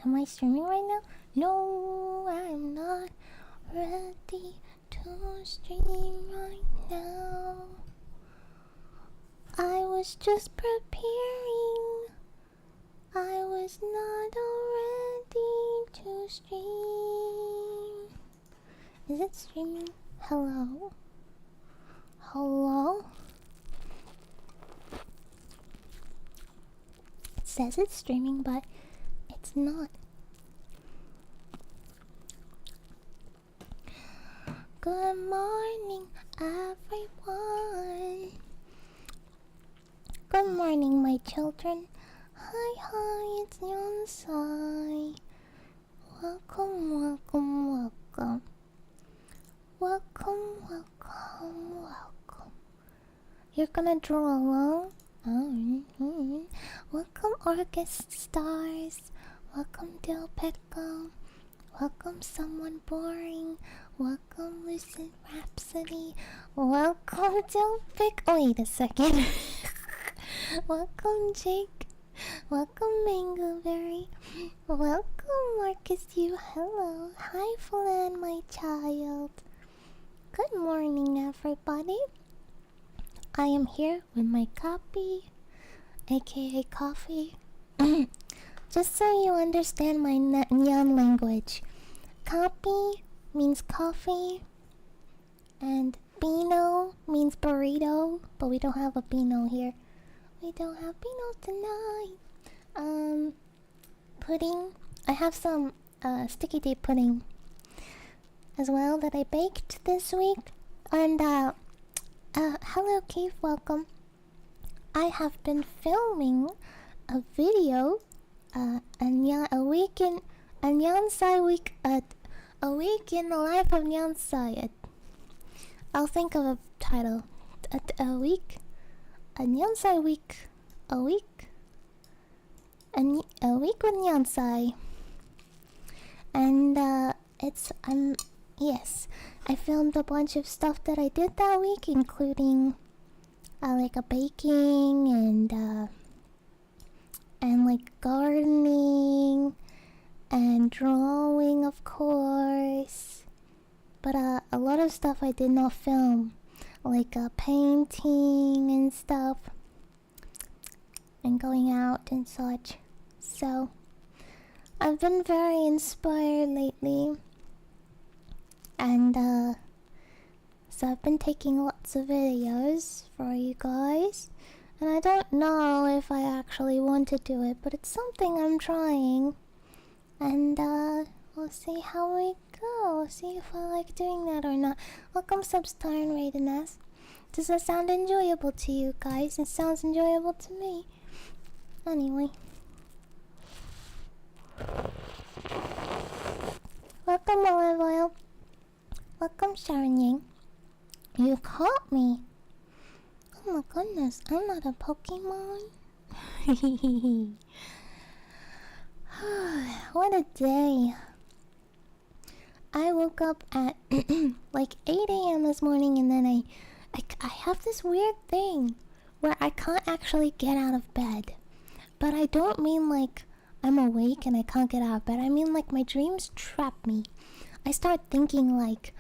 Am I streaming right now? No, I'm not ready to stream right now. I was just preparing. I was not ready to stream. Is it streaming? Hello? Hello? It says it's streaming, but it's not. Good morning, everyone. Good morning, my children. Hi, it's nyansai. Welcome. You're gonna draw along? Welcome, August stars. Welcome, Dill Pickle. Welcome, someone boring. Welcome, Lucid Rhapsody. Welcome, Dill Pick. Oh, wait a second. Welcome, Jake. Welcome, Mangoberry. Welcome, Marcus. You. Hello. Hi, Flan, my child. Good morning, everybody. I am here with my copy, aka coffee. Just so you understand my Nyan language, copy means coffee, and Beano means burrito, but we don't have a Beano here. We don't have Beano tonight. Pudding. I have some sticky tape pudding as well that I baked this week. And hello Keith, welcome. I have been filming a video, a week in a nyansai week, a week in the life of nyansai. I'll think of a title. A week, a nyansai week, a week with nyansai. And yes, I filmed a bunch of stuff that I did that week, including like a baking and like gardening and drawing, of course. But a lot of stuff I did not film, like painting and stuff, and going out and such. So I've been very inspired lately, and so I've been taking lots of videos for you guys, and I don't know if I actually want to do it, but it's something I'm trying, and we'll see how we go. See if I like doing that or not. Welcome, Substar and Raiden S. Does that sound enjoyable to you guys? It sounds enjoyable to me. Anyway. Welcome, Olive Oil. Welcome, Sharon Yang. You caught me. Oh my goodness, I'm not a Pokemon. What a day. I woke up at like 8 a.m. this morning, and then I have this weird thing where I can't actually get out of bed. But I don't mean like I'm awake and I can't get out of bed. I mean like my dreams trap me. I start thinking like,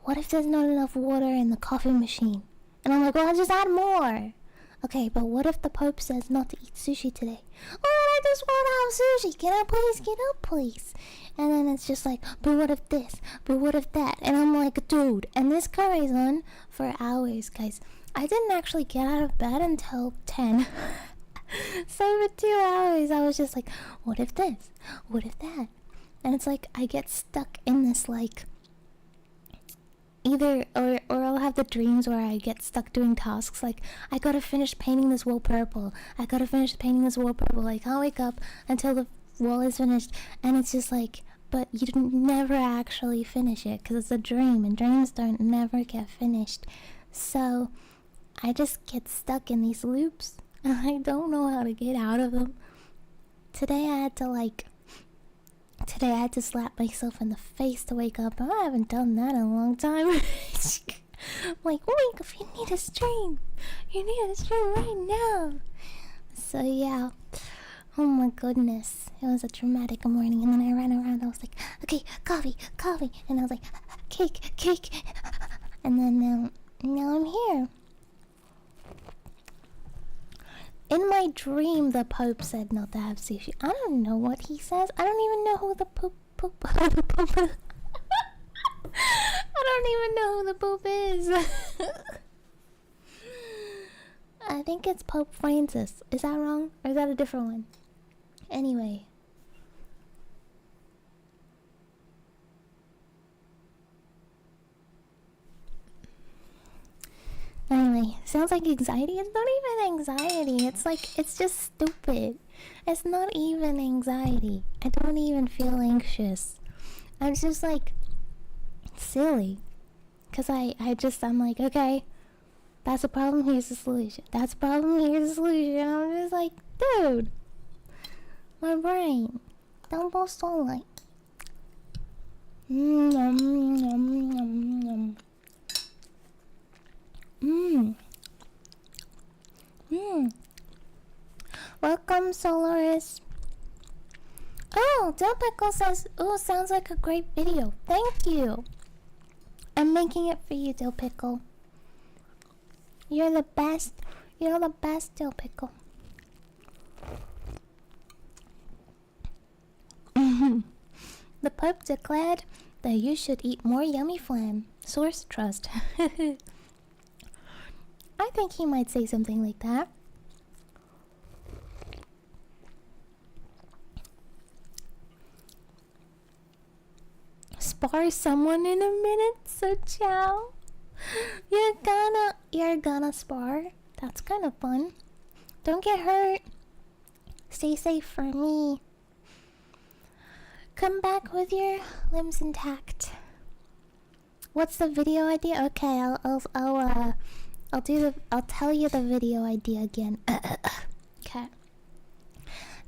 what if there's not enough water in the coffee machine? And I'm like, well, I'll just add more. Okay, but what if the Pope says not to eat sushi today? Oh, I just want to have sushi. Can I please get up, please? And then it's just like, but what if this? But what if that? And I'm like, dude. And this carries on for hours, guys. I didn't actually get out of bed until 10. So for 2 hours, I was just like, what if this? What if that? And it's like, I get stuck in this, like, either, or I'll have the dreams where I get stuck doing tasks, like, I gotta finish painting this wall purple. I gotta finish painting this wall purple. I can't wake up until the wall is finished. And it's just like, but you never actually finish it, because it's a dream, and dreams don't never get finished. So, I just get stuck in these loops, and I don't know how to get out of them. Today I had to slap myself in the face to wake up. I haven't done that in a long time. I'm like, wake up, you need a stream. You need a stream right now. So yeah. Oh my goodness. It was a traumatic morning, and then I ran around. I was like, okay, coffee, coffee, and I was like, cake, cake, and then now I'm here. In my dream, the Pope said not to have sushi. I don't know what he says. I don't even know who the Pope. I don't even know who the Pope is. I think it's Pope Francis. Is that wrong? Or is that a different one? Anyway. Anyway, sounds like anxiety. It's not even anxiety. It's like, it's just stupid. It's not even anxiety. I don't even feel anxious. I'm just like, silly. Because I'm like, okay, that's a problem, here's the solution. That's a problem, here's the solution. I'm just like, dude. My brain. Don't boast all like. Welcome, Solaris. Oh, Delpickle says, oh, sounds like a great video. Thank you. I'm making it for you, Delpickle. You're the best. You're the best, Delpickle. The Pope declared that you should eat more yummy flan. Source trust. I think he might say something like that. Spar someone in a minute, so ciao. You're gonna spar. That's kind of fun. Don't get hurt. Stay safe for me. Come back with your limbs intact. What's the video idea? Okay, I'll tell you the video idea again. Okay.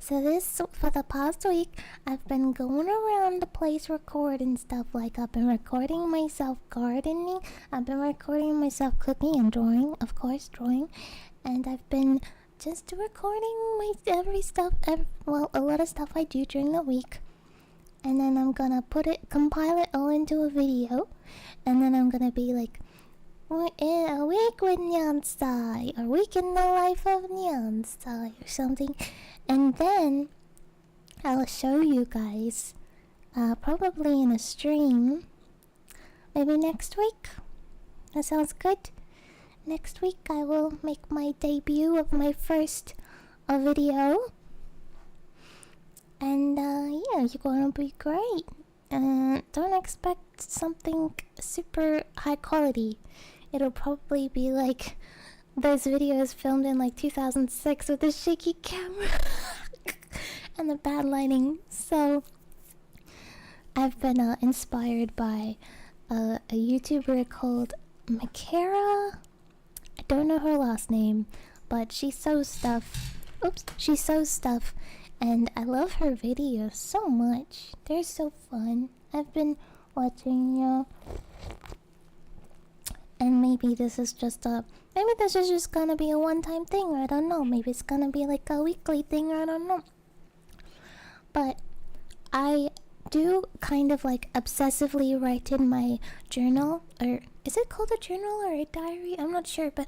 So for the past week, I've been going around the place recording stuff. Like, I've been recording myself gardening, I've been recording myself cooking and drawing, of course, and I've been just recording my a lot of stuff I do during the week. And then I'm gonna compile it all into a video, and then I'm gonna be like, a week with Nyansai, a week in the life of Nyansai, or something. And then I'll show you guys, probably in a stream, maybe next week. That sounds good. Next week I will make my debut of my first video. And yeah, you're gonna be great. Don't expect something super high quality. It'll probably be like those videos filmed in like 2006 with the shaky camera and the bad lighting. So I've been inspired by a YouTuber called Makara. I don't know her last name, but she sews stuff. She sews stuff. And I love her videos so much. They're so fun. I've been watching, and maybe this is just gonna be a one-time thing. I don't know. Maybe it's gonna be like a weekly thing. I don't know. But I do kind of like obsessively write in my journal, or is it called a journal or a diary? I'm not sure, but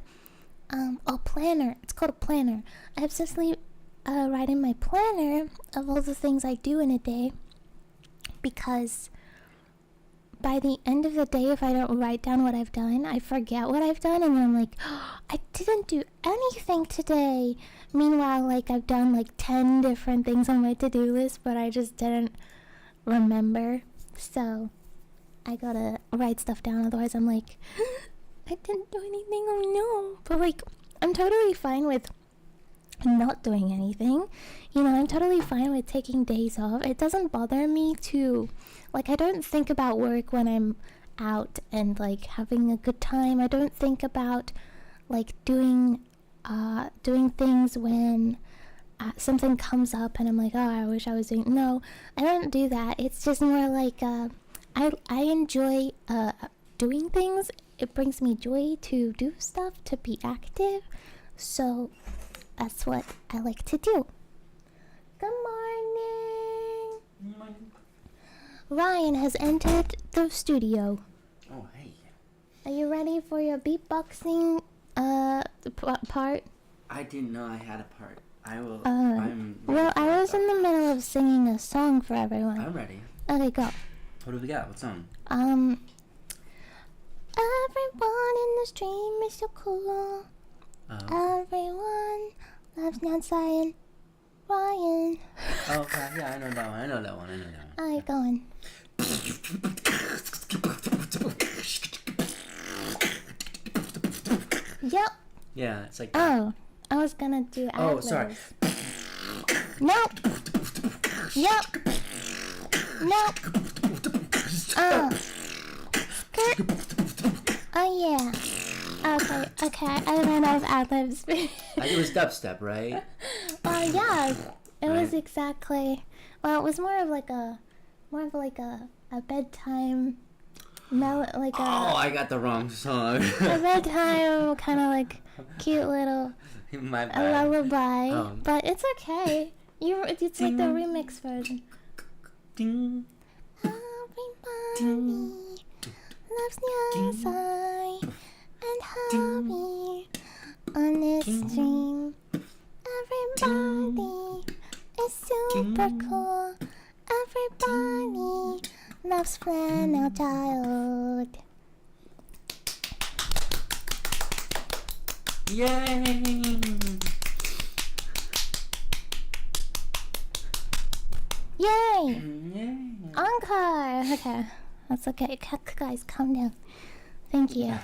a planner. It's called a planner. I obsessively write in my planner of all the things I do in a day, because by the end of the day, if I don't write down what I've done, I forget what I've done, and then I'm like, oh, I didn't do anything today. Meanwhile, like, I've done like 10 different things on my to-do list, but I just didn't remember. So I gotta write stuff down, otherwise I'm like, I didn't do anything, oh no. But like, I'm totally fine with not doing anything. I'm totally fine with taking days off. It doesn't bother me to, like, I don't think about work when I'm out and like having a good time. I don't think about like doing things when something comes up and I'm like, oh, I wish I was doing. No, I don't do that. It's just more like I enjoy doing things. It brings me joy to do stuff, to be active. So that's what I like to do. Good morning. Ryan has entered the studio. Oh, hey. Are you ready for your beatboxing part? I didn't know I had a part. I will. Well, I was in the middle of singing a song for everyone. I'm ready. Okay, go. What do we got? What song? Everyone in the stream is so cool. Everyone loves nyansai and Ryan. Oh, yeah, I know that one. Alright, go on. Yep. Yeah, it's like. Oh, I was gonna do ad-libs. Oh, sorry. Nope. Yep. Nope. Skirt. Oh yeah. Okay. I ran out of ad-libs. It was dubstep, right? Yeah. It was exactly. Well, it was more of like a bedtime. I got the wrong song. A bedtime kind of like cute little My bad. a lullaby, but it's okay. It's like the remix version. Ding. Everybody loves nyansai and hobby on this stream. Everybody is super cool. Everybody loves Flannel Child. Yay! Yay! Yay! Encore! Okay, that's okay. Guys, calm down. Thank you.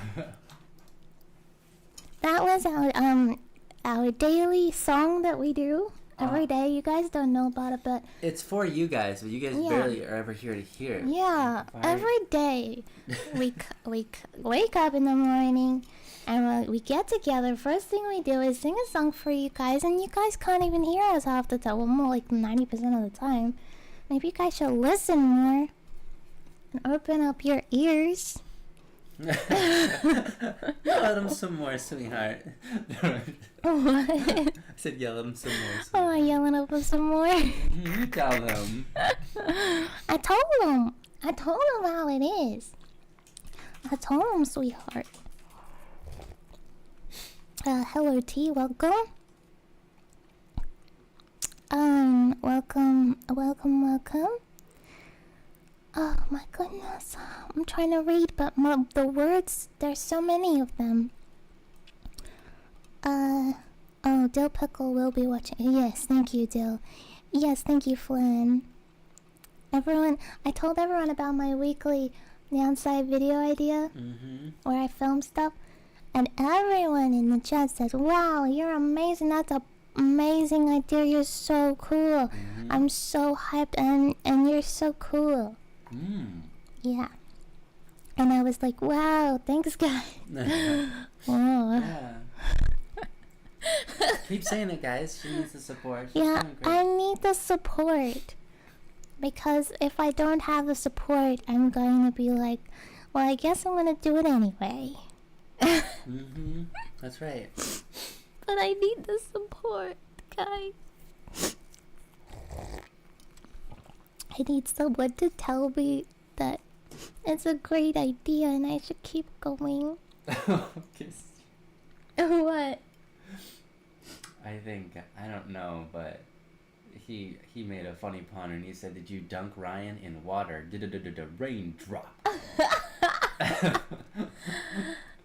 That was our daily song that we do every day. You guys don't know about it, but it's for you guys, but you guys barely are ever here to hear it. Yeah, every day we wake up in the morning and we get together. First thing we do is sing a song for you guys, and you guys can't even hear us half the time. Well, more like 90% of the time. Maybe you guys should listen more and open up your ears. Yell at them some more, sweetheart. What? I said yell at them some more. Oh, I'm yelling at them some more. You tell them. I told them how it is. I told them, sweetheart. Hello T, welcome. Welcome. Oh my goodness, I'm trying to read, but the words, there's so many of them. Dill Pickle will be watching. Yes, thank you, Dill. Yes, thank you, Flynn. I told everyone about my weekly nyansai video idea, where I film stuff, and everyone in the chat says, wow, you're amazing, that's an amazing idea, you're so cool. I'm so hyped, and you're so cool. Yeah. And I was like, wow, thanks guys. Yeah. Keep saying it, guys. She needs the support. Yeah, I need the support. Because if I don't have the support, I'm going to be like, well, I guess I'm going to do it anyway. That's right. But I need the support, guys. I need someone to tell me that it's a great idea and I should keep going. What? I think, I don't know, but he made a funny pun and he said, did you dunk Ryan in water? Raindrop.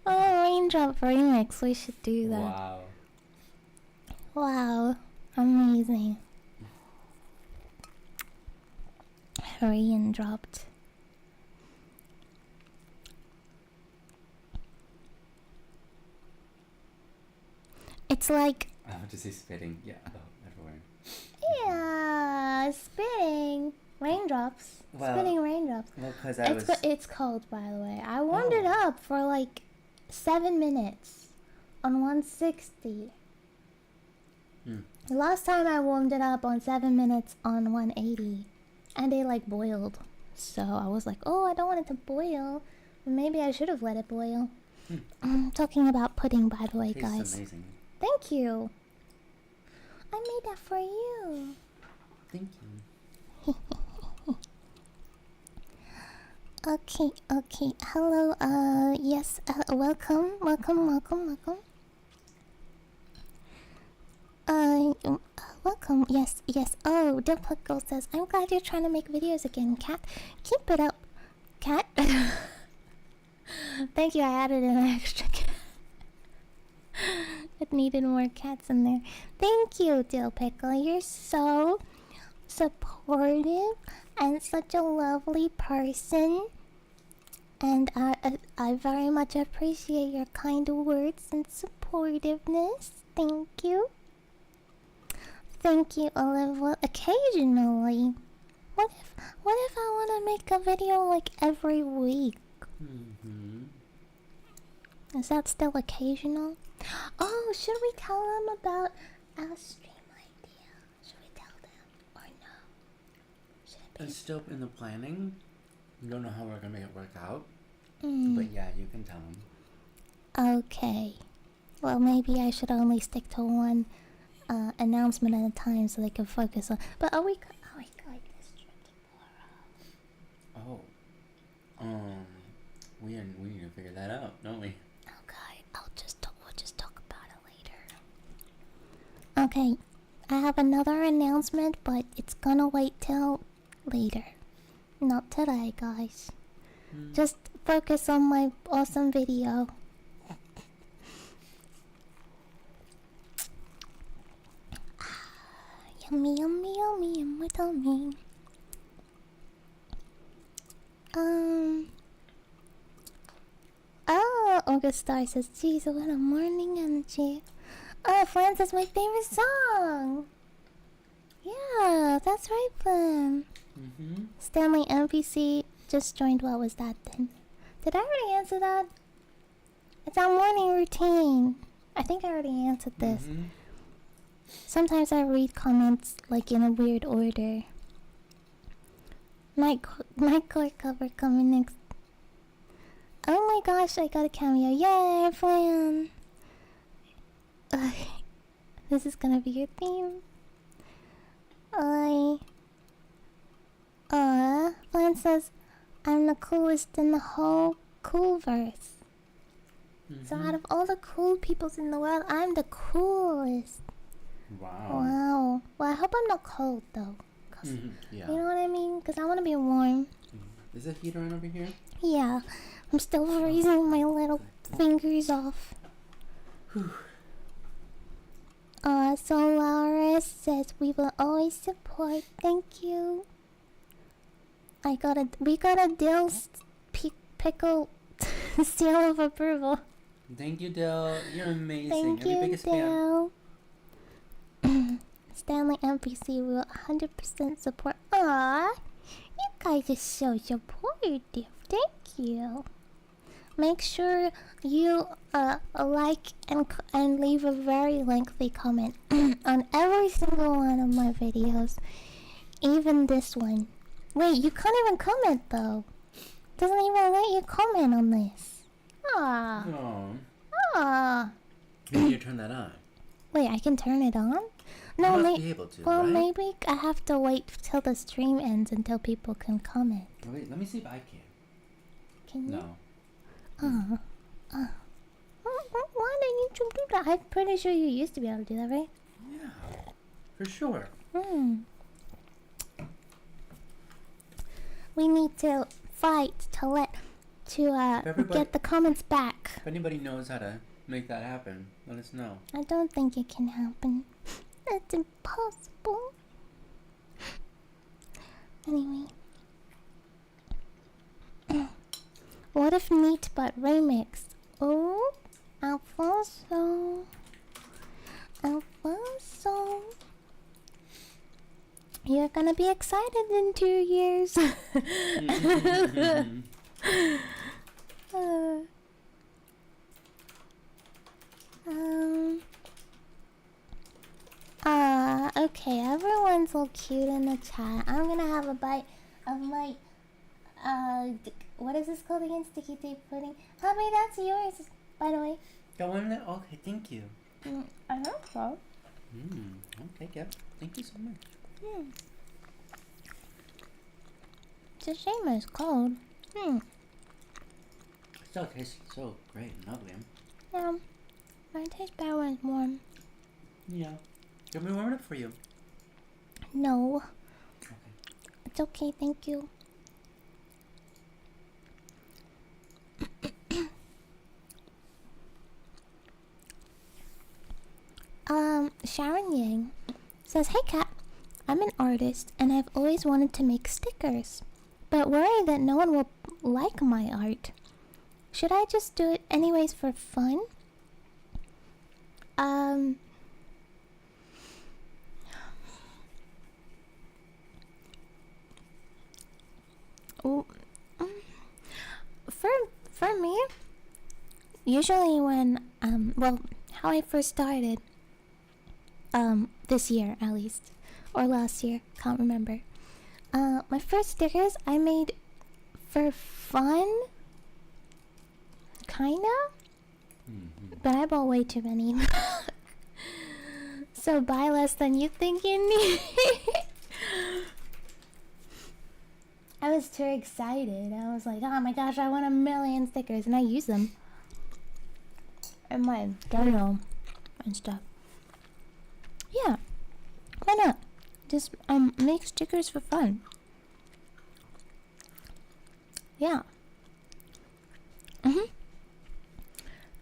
Oh, Raindrop remix, we should do that. Wow, amazing. Raindropped. It's like... I want to say spitting. Yeah, everywhere. Yeah, spitting. Raindrops. Well, spitting raindrops. Well, because it's cold, by the way. I warmed it up for like 7 minutes on 160. The last time I warmed it up on 7 minutes on 180. And they like boiled. So I was like, oh, I don't want it to boil. Maybe I should have let it boil. I'm talking about pudding, by the way, guys. Amazing. Thank you. I made that for you. Thank you. Okay, okay. Hello, yes, welcome, welcome, welcome, welcome. Welcome, yes, yes. Oh, Diplicable says, I'm glad you're trying to make videos again, Cat. Keep it up, Cat. Thank you, I added an extra cat. It needed more cats in there. Thank you, Dill Pickle. You're so supportive and such a lovely person. And I very much appreciate your kind words and supportiveness. Thank you. Thank you, Olive. Occasionally. What if I want to make a video like every week? Is that still occasional? Oh, should we tell them about our stream idea? Should we tell them or no? Should it be? It's still in the planning. We don't know how we're gonna make it work out. But yeah, you can tell them. Okay. Well, maybe I should only stick to one announcement at a time so they can focus on. But are we going this trip tomorrow? Oh. We need to figure that out, don't we? Okay, we'll just talk about it later. Okay, I have another announcement, but it's gonna wait till later. Not today, guys. Just focus on my awesome video. Yummy, yummy, yummy in my tummy. Oh, August Star says, geez, what a morning energy. Oh, Flans is my favorite song. Yeah, that's right, Flan. Stanley NPC just joined. What was that then? Did I already answer that? It's our morning routine. I think I already answered this. Sometimes I read comments like in a weird order. Nightcore cover coming next. Oh my gosh, I got a cameo. Yay, Flan! This is gonna be your theme. Flan says, I'm the coolest in the whole coolverse. So out of all the cool peoples in the world, I'm the coolest. Wow. Well, I hope I'm not cold though. Yeah. You know what I mean? Because I want to be warm. Is the heater on over here? Yeah. I'm still freezing my little fingers off. So Laura says we will always support. Thank you. We got a Dill's pickle seal of approval. Thank you, Dill. You're amazing. Thank You're the you, biggest Dill. Stanley NPC will 100% support. Aww, you guys are so supportive. Thank you. Make sure you like and leave a very lengthy comment on every single one of my videos, even this one. Wait, you can't even comment though. Doesn't even let you comment on this. Aww. Maybe you turn that on. Wait, I can turn it on? No, you must be able to, right? Maybe I have to wait till the stream ends until people can comment. Wait, let me see if I can. Can you? No. Why didn't you do that? I'm pretty sure you used to be able to do that, right? Yeah, for sure. We need to fight to get the comments back. If anybody knows how to make that happen, let us know. I don't think it can happen. It's impossible. Anyway. What if Neat but remix? Oh, Alfonso. You're gonna be excited in 2 years. Okay, everyone's all cute in the chat. I'm gonna have a bite of my, what is this called again? Sticky tape pudding. Happy, that's yours, by the way. Got one there? Okay, thank you. I hope so. Okay, yeah. Thank you so much. It's a shame it's cold. Still tastes so great and lovely. Yeah, mine tastes better when it's warm. Yeah. Let me warm it up for you. No, Okay. it's okay, thank you. Sharon Yang says, "Hey Kat, I'm an artist and I've always wanted to make stickers, but worry that no one will like my art. Should I just do it anyways for fun?" Ooh, mm, for me, usually when well, how I first started, this year at least, or last year, can't remember. My first stickers I made for fun, kinda, but I bought way too many. So buy less than you think you need. I was too excited. I was like, oh my gosh, I want 1,000,000 stickers, and I use them in my journal and stuff. Yeah, why not? Just make stickers for fun. Yeah.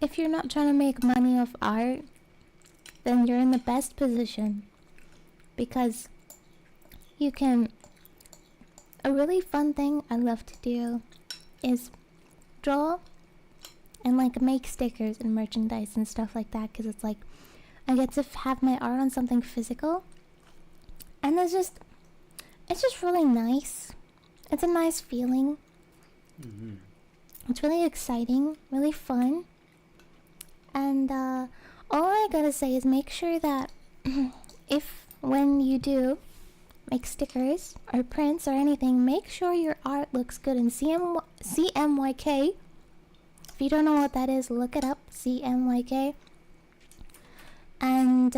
If you're not trying to make money off art, then you're in the best position, because you can. A really fun thing I love to do is draw and like make stickers and merchandise and stuff like that, because it's like I get to have my art on something physical, and it's just really nice. It's a nice feeling. It's really exciting, really fun, and all I gotta say is make sure that if when you do make stickers or prints or anything, make sure your art looks good in CMYK. If you don't know what that is, look it up, CMYK. And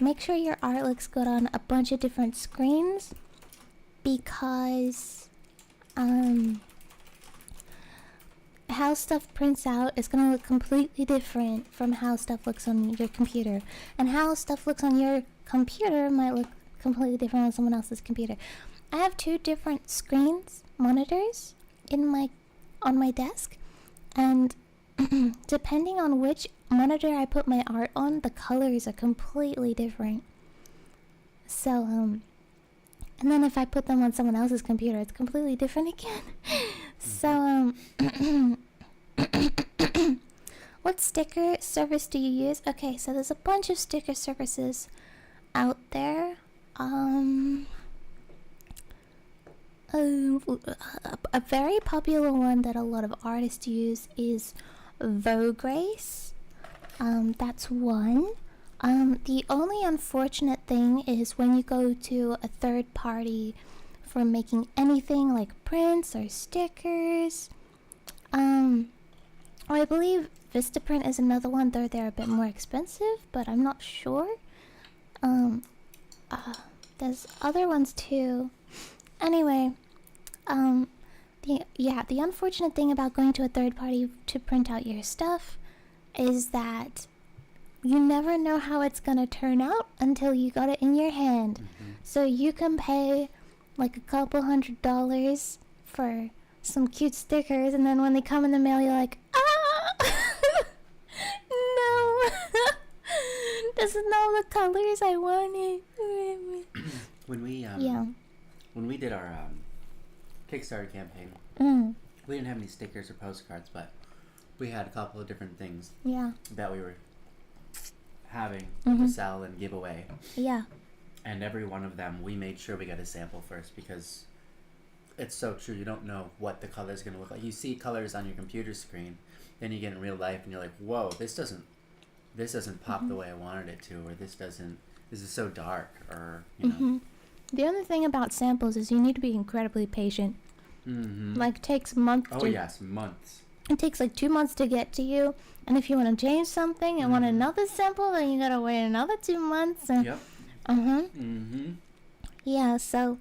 make sure your art looks good on a bunch of different screens, because how stuff prints out is going to look completely different from how stuff looks on your computer, and how stuff looks on your computer might look completely different on someone else's computer. I have 2 different screens, monitors, on my desk, and depending on which monitor I put my art on, the colors are completely different. So and then if I put them on someone else's computer, it's completely different again. So what sticker service do you use? Okay, so there's a bunch of sticker services out there. A very popular one that a lot of artists use is Vograce. That's one. The only unfortunate thing is when you go to a third party for making anything like prints or stickers. I believe Vistaprint is another one, though they're a bit more expensive, but I'm not sure. There's other ones too. Anyway, the unfortunate thing about going to a third party to print out your stuff is that you never know how it's gonna turn out until you got it in your hand. So you can pay like a couple $100 for some cute stickers, and then when they come in the mail, you're like, no, this is not the colors I wanted. When we did our Kickstarter campaign, we didn't have any stickers or postcards, but we had a couple of different things that we were having to sell and give away. Yeah. And every one of them, we made sure we got a sample first, because it's so true. You don't know what the color is going to look like. You see colors on your computer screen, then you get in real life and you're like, whoa, this doesn't pop the way I wanted it to, or this is so dark, or, you know. The other thing about samples is you need to be incredibly patient. Like, takes months. Oh, yes, months. It takes like 2 months to get to you, and if you want to change something and want another sample, then you gotta wait another 2 months. And, Yep. Yeah, so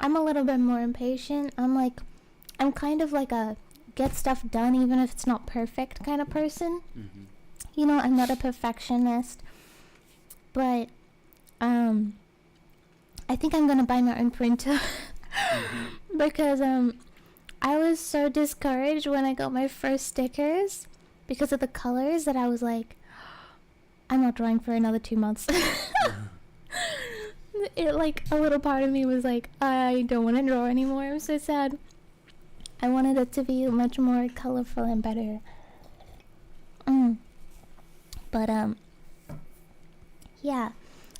I'm a little bit more impatient. I'm kind of like a get stuff done even if it's not perfect kind of person. Mm-hmm. You know, I'm not a perfectionist. But, I think I'm gonna buy my own printer. Mm-hmm. Because, I was so discouraged when I got my first stickers because of the colors that I was like, I'm not drawing for another 2 months. It, like, a little part of me was like, I don't want to draw anymore. I'm so sad. I wanted it to be much more colorful and better. But, yeah.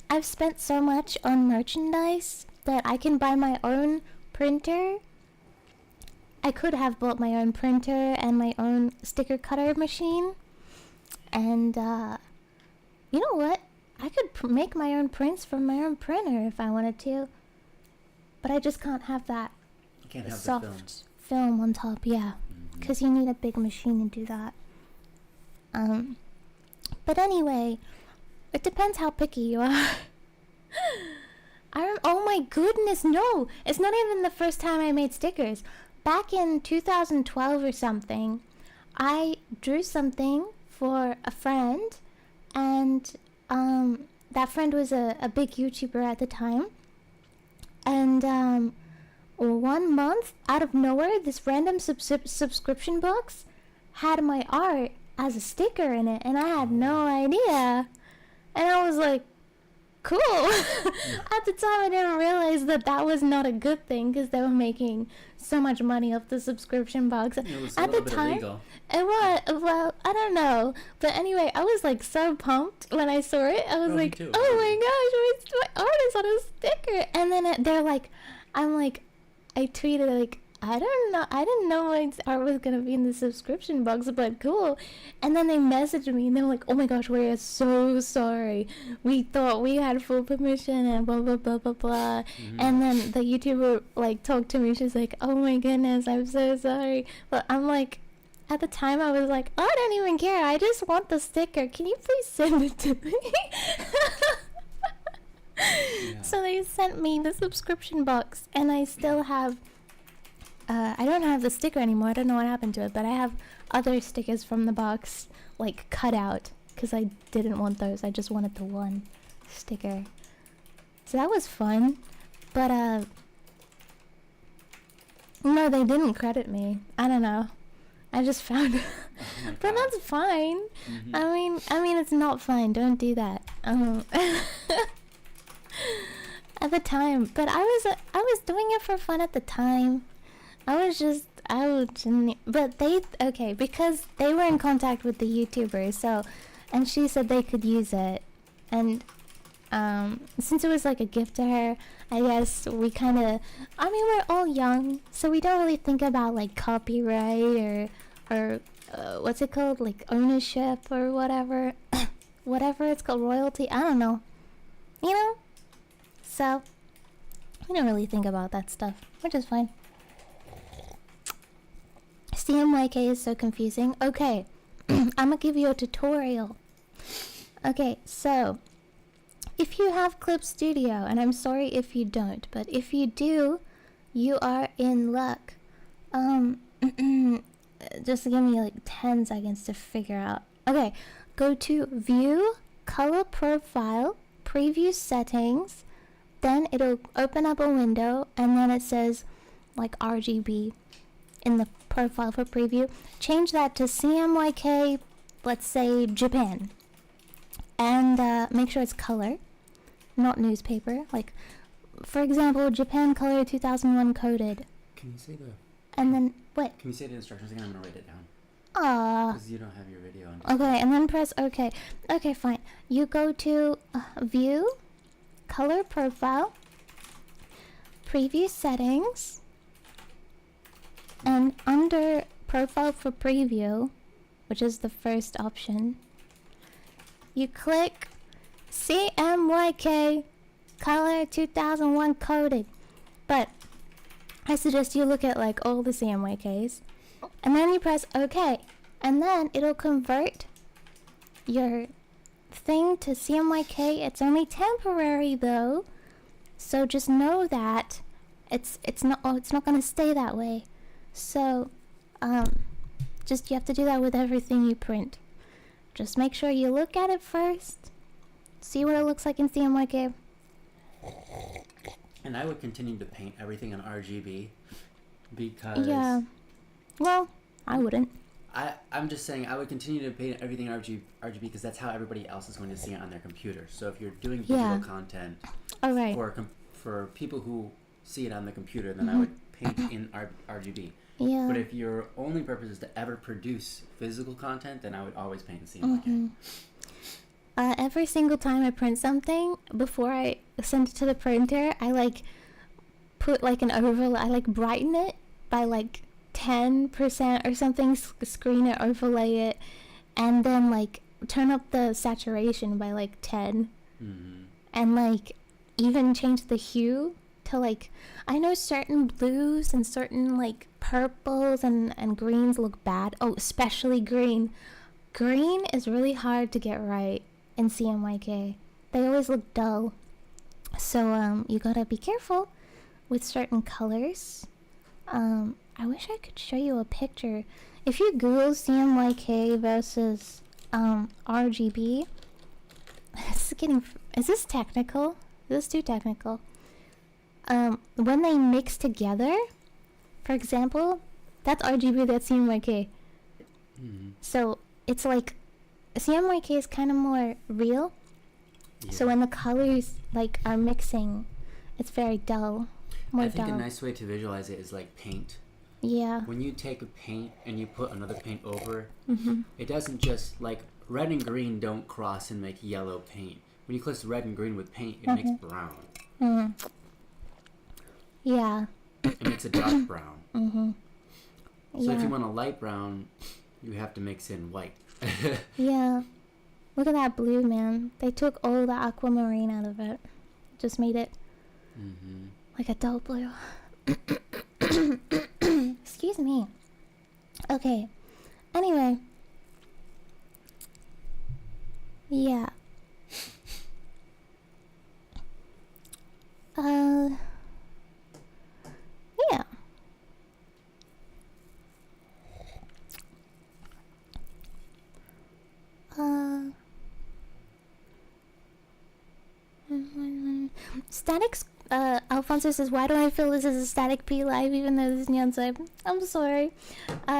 I've spent so much on merchandise that I can buy my own printer. I could have bought my own printer and my own sticker cutter machine. And, you know what? I could make my own prints from my own printer if I wanted to. But I just can't have that soft film on top, yeah. Because you need a big machine to do that. But anyway, it depends how picky you are. Oh my goodness, no! It's not even the first time I made stickers. Back in 2012 or something, I drew something for a friend, and that friend was a big YouTuber at the time. And 1 month, out of nowhere, this random subscription box had my art as a sticker in it, and I had no idea. And I was like, cool. At the time, I didn't realize that was not a good thing because they were making so much money off the subscription box. It was at the time, illegal. It was, well, I don't know. But anyway, I was like so pumped when I saw it. I was like, oh my gosh, my art is on a sticker. And then they're like, I tweeted like, I didn't know my art was gonna be in the subscription box, but cool. And then they messaged me and they were like, oh my gosh, we are so sorry. We thought we had full permission and blah blah blah blah blah. And then the YouTuber like talked to me. She's like, oh my goodness, I'm so sorry. But I'm like, at the time I was like, I don't even care. I just want the sticker. Can you please send it to me? Yeah. So they sent me the subscription box, and I still have. I don't have the sticker anymore. I don't know what happened to it, but I have other stickers from the box, like, cut out, because I didn't want those. I just wanted the one sticker. So that was fun, but, no, they didn't credit me. I don't know. I just found it. But that's fine. I mean, it's not fine. Don't do that. At the time, but I was doing it for fun at the time. But because they were in contact with the YouTuber, so, and she said they could use it, and, since it was like a gift to her, I guess we we're all young, so we don't really think about, like, copyright, or what's it called, like, ownership, or whatever, whatever it's called, royalty, I don't know, you know, so, we don't really think about that stuff, which is fine. CMYK is so confusing. Okay, I'm gonna give you a tutorial. Okay, so if you have Clip Studio, and I'm sorry if you don't, but if you do, you are in luck. Just give me like 10 seconds to figure out. Okay, go to View, Color Profile, Preview Settings, then it'll open up a window, and then it says like RGB in the profile for preview. Change that to CMYK, let's say Japan, and make sure it's color, not newspaper. Like, for example, Japan color 2001 coded. Can you say the? And then what? Can you say the instructions again? I'm gonna write it down. Because you don't have your video on. Okay, and then press OK. Okay, fine. You go to View, Color Profile, Preview Settings. And under Profile for Preview, which is the first option, you click CMYK Color 2001 Coded. But I suggest you look at like all the CMYKs, and then you press OK, and then it'll convert your thing to CMYK. It's only temporary though, so just know that. it's not gonna stay that way. So just you have to do that with everything you print. Just make sure you look at it first, see what it looks like in CMYK. And I would continue to paint everything in RGB because... Yeah. Well, I wouldn't. I'm just saying I would continue to paint everything in RGB because that's how everybody else is going to see it on their computer. So if you're doing digital content for people who see it on the computer, then I would paint in RGB. Yeah. But if your only purpose is to ever produce physical content, then I would always paint in CMYK. Every single time I print something, before I send it to the printer, I like put like an overlay. I like brighten it by like 10% or something, screen it, overlay it, and then like turn up the saturation by like 10, and like even change the hue to like, I know certain blues and certain like purples and greens look bad. Oh, especially green. Green is really hard to get right in CMYK. They always look dull. So you gotta be careful with certain colors. I wish I could show you a picture. If you Google CMYK versus RGB, is this technical? Is this too technical? When they mix together, for example, that's RGB, that's CMYK. So it's like CMYK is kind of more real. Yeah. So when the colors like are mixing, it's very dull. I think a nice way to visualize it is like paint. Yeah. When you take a paint and you put another paint over, it doesn't just like red and green don't cross and make yellow paint. When you cross red and green with paint, it makes brown. Yeah. It makes a dark brown. So if you want a light brown, you have to mix in white. Yeah. Look at that blue, man. They took all the aquamarine out of it. Just made it like a dull blue. Excuse me. Okay. Anyway. Yeah. Yeah. Statics. Alfonso says, why do I feel this is a Static P live even though this is nyansai? I'm sorry.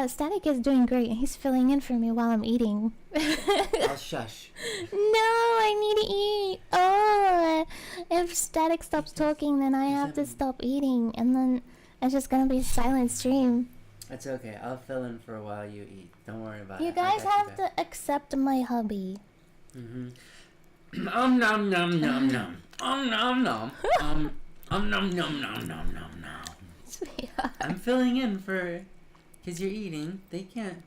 Static is doing great. He's filling in for me while I'm eating. I'll shush. No, I need to eat. Oh, if Static stops talking, then I have to stop eating, and then it's just gonna be a silent stream. That's okay. I'll fill in for a while you eat. Don't worry about it. You guys have to accept my hubby. Nom nom nom nom nom. Nom nom. Nom nom nom nom nom nom. Sweetheart. I'm filling in for, because you're eating. They can't,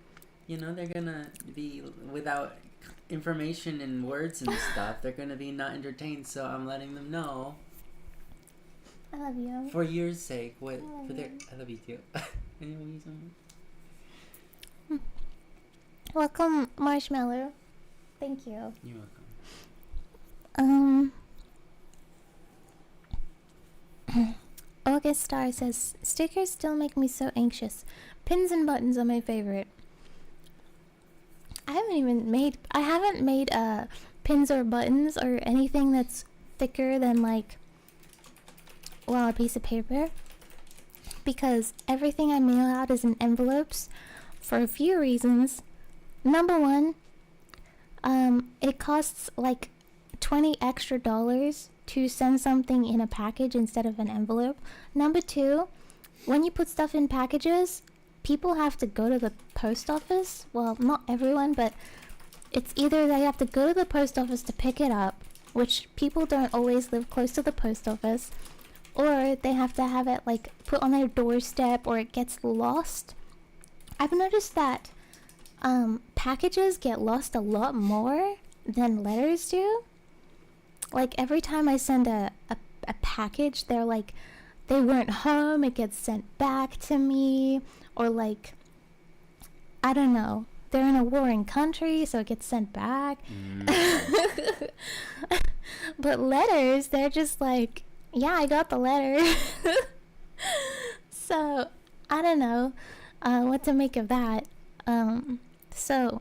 they're gonna be without information and words and stuff. They're gonna be not entertained. So I'm letting them know. I love you. For your sake, I love you too. Anyone use something? Welcome, Marshmallow. Thank you. You're welcome. August Star says, stickers still make me so anxious. Pins and buttons are my favorite. I haven't made pins or buttons or anything that's thicker than a piece of paper, because everything I mail out is in envelopes for a few reasons. Number one, it costs like $20 extra to send something in a package instead of an envelope. Number two, when you put stuff in packages, people have to go to the post office. Well, not everyone, but it's either they have to go to the post office to pick it up, which people don't always live close to the post office, or they have to have it put on their doorstep, or it gets lost. I've noticed that packages get lost a lot more than letters do. Every time I send a package, they're they weren't home, it gets sent back to me, or I don't know, they're in a warring country, so it gets sent back. But letters, they're just yeah, I got the letter. So, I don't know what to make of that. So,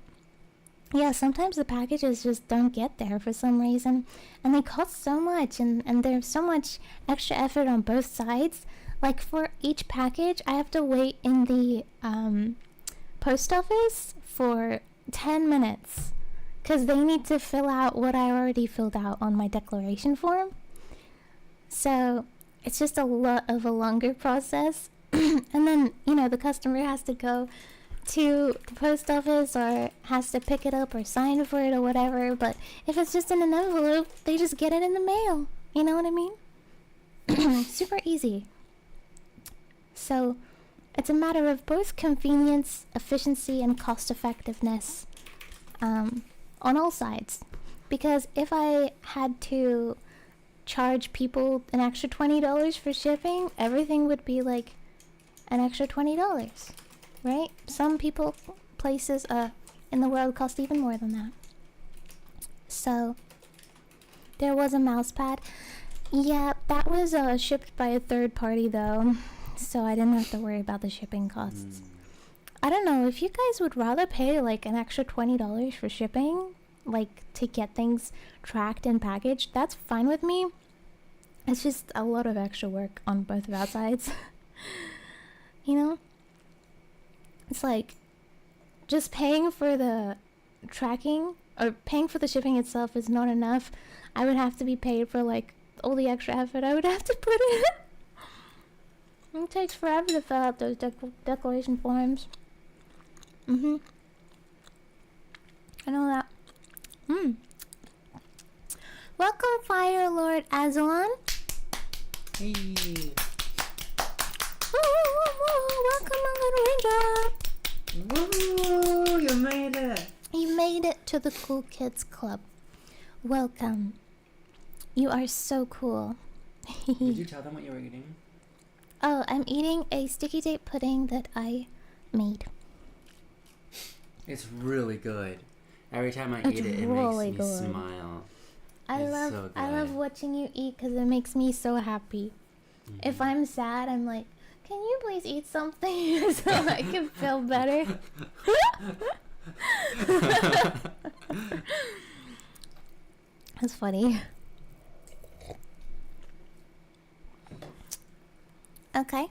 yeah, sometimes the packages just don't get there for some reason. And they cost so much, and there's so much extra effort on both sides. Like, for each package, I have to wait in the post office for 10 minutes. Because they need to fill out what I already filled out on my declaration form. So, it's just a lot of a longer process. And then, the customer has to go to the post office or has to pick it up or sign for it or whatever. But if it's just in an envelope, they just get it in the mail. You know what I mean? Super easy. So, it's a matter of both convenience, efficiency, and cost effectiveness on all sides. Because if I had to charge people an extra $20 for shipping, everything would be like an extra $20, right? Some places in the world cost even more than that. So there was a mouse pad. Yeah, that was shipped by a third party though, so I didn't have to worry about the shipping costs. I don't know if you guys would rather pay like an extra $20 for shipping, like to get things tracked and packaged. That's fine with me. It's just a lot of extra work on both of our sides. It's like just paying for the tracking or paying for the shipping itself is not enough. I would have to be paid for like all the extra effort I would have to put in. It takes forever to fill out those declaration forms. I know that. Welcome, Fire Lord Azalon. Hey. Welcome, my little ranger. Woo! You made it. You made it to the Cool Kids Club. Welcome. You are so cool. Did you tell them what you were eating? Oh, I'm eating a sticky tape pudding that I made. It's really good. Every time I eat it, it really makes me good. smile. I love watching you eat because it makes me so happy. If I'm sad, I'm like, can you please eat something so I can feel better? That's funny. Okay.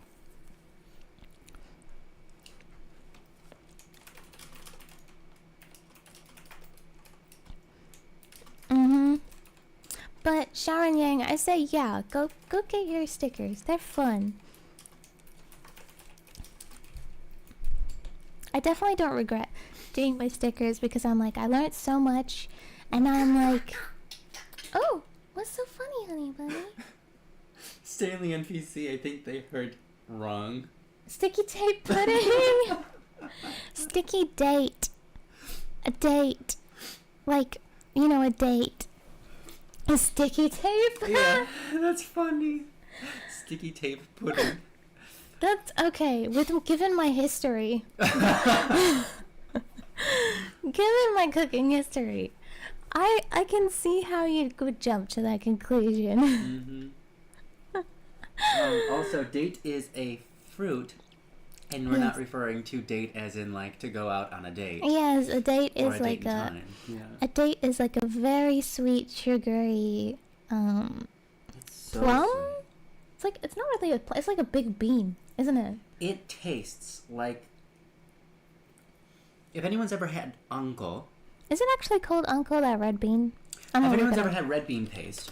But Sharon Yang, I say yeah, go get your stickers. They're fun. I definitely don't regret doing my stickers because I'm like, I learned so much, and now I'm like, oh, what's so funny, honey bunny? Stanley NPC, I think they heard wrong. Sticky tape pudding. Sticky date. A date. Like, a date. A sticky tape? Yeah, that's funny. Sticky tape pudding. That's okay. Given my history. Given my cooking history, I can see how you could jump to that conclusion. Also, date is a fruit, and we're not referring to date as in like to go out on a date. Yes, a date is like a date is like a very sweet, sugary so plum. sweet. It's like it's not really it's like a big bean, isn't it? It tastes like if anyone's ever had uncle. Is it actually called uncle, that red bean? If anyone's ever had red bean paste.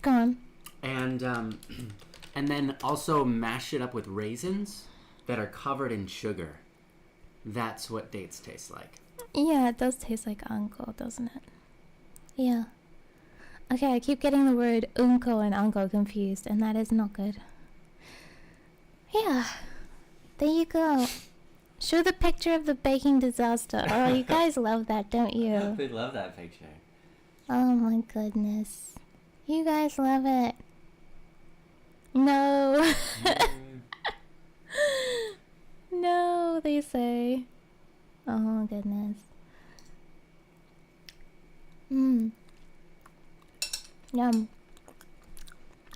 Go on. And then also mash it up with raisins that are covered in sugar. That's what dates taste like. Yeah, it does taste like uncle, doesn't it? Yeah. Okay, I keep getting the word uncle and uncle confused, and that is not good. Yeah. There you go. Show the picture of the baking disaster. Oh, you guys love that, don't you? They love that picture. Oh my goodness. You guys love it. No. No, they say. Oh goodness. Yum.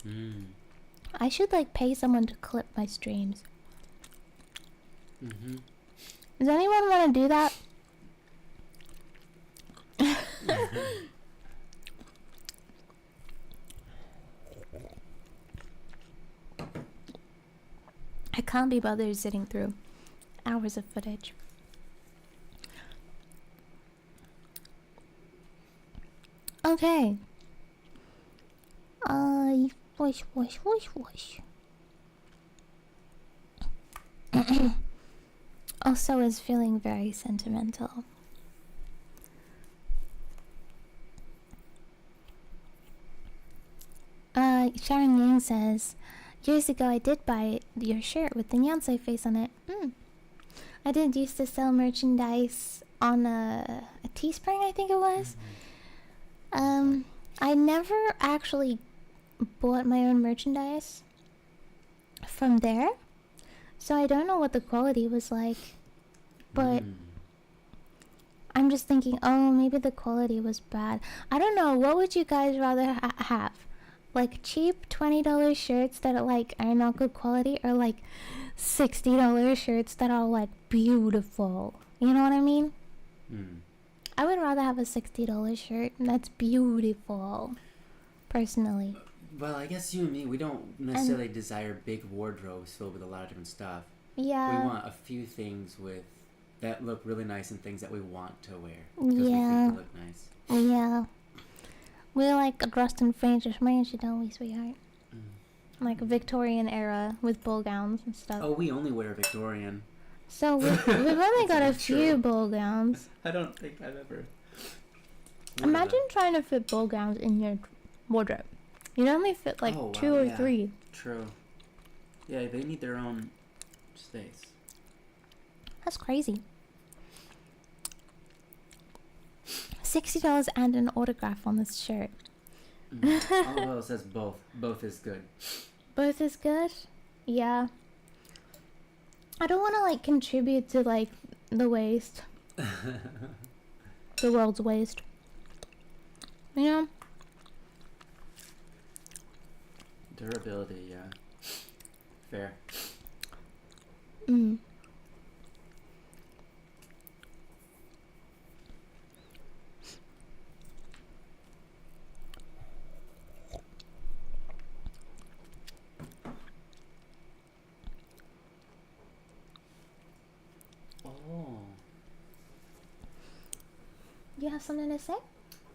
Mm. I should like pay someone to clip my streams. Mm-hmm. Does anyone want to do that? I can't be bothered sitting through hours of footage. Okay. Whoosh, whoosh, whoosh, whoosh. Also is feeling very sentimental. Sharon Yang says, years ago I did buy your shirt with the nyansai face on it. I did used to sell merchandise on a Teespring, I think it was. I never actually bought my own merchandise from there, so I don't know what the quality was like, but I'm just thinking, oh, maybe the quality was bad. I don't know, what would you guys rather have? Like cheap $20 shirts that are not good quality, or like $60 shirts that are like beautiful? You know what I mean? I would rather have a $60 shirt that's beautiful, personally. Well, I guess you and me, we don't necessarily desire big wardrobes filled with a lot of different stuff. Yeah. We want a few things that look really nice and things that we want to wear. Because we think they look nice. Yeah. We like a dressed in French marriage, don't we, sweetheart? Like a Victorian era with ball gowns and stuff. Oh, we only wear Victorian. So we've only got a few ball gowns. I don't think I've ever. Imagine trying to fit ball gowns in your wardrobe. You'd only fit like 2 or 3. True. Yeah, they need their own space. That's crazy. $60 and an autograph on this shirt. Although it says both. Both is good. Both is good? Yeah. I don't want to like contribute to like the waste. The world's waste. You know? Durability, yeah. Fair. You have something to say?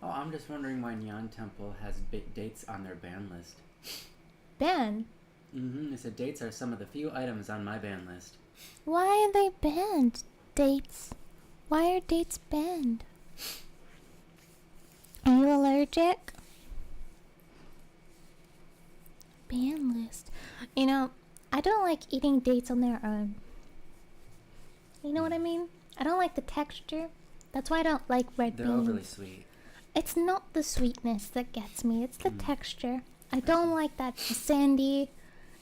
Oh, I'm just wondering why Nyan Temple has dates on their ban list. Ban? It said dates are some of the few items on my ban list. Why are they banned? Dates? Why are dates banned? Are you allergic? Ban list. You know, I don't like eating dates on their own. You know what I mean? I don't like the texture. That's why I don't like red beans. They're overly sweet. It's not the sweetness that gets me. It's the texture. I don't like that sandy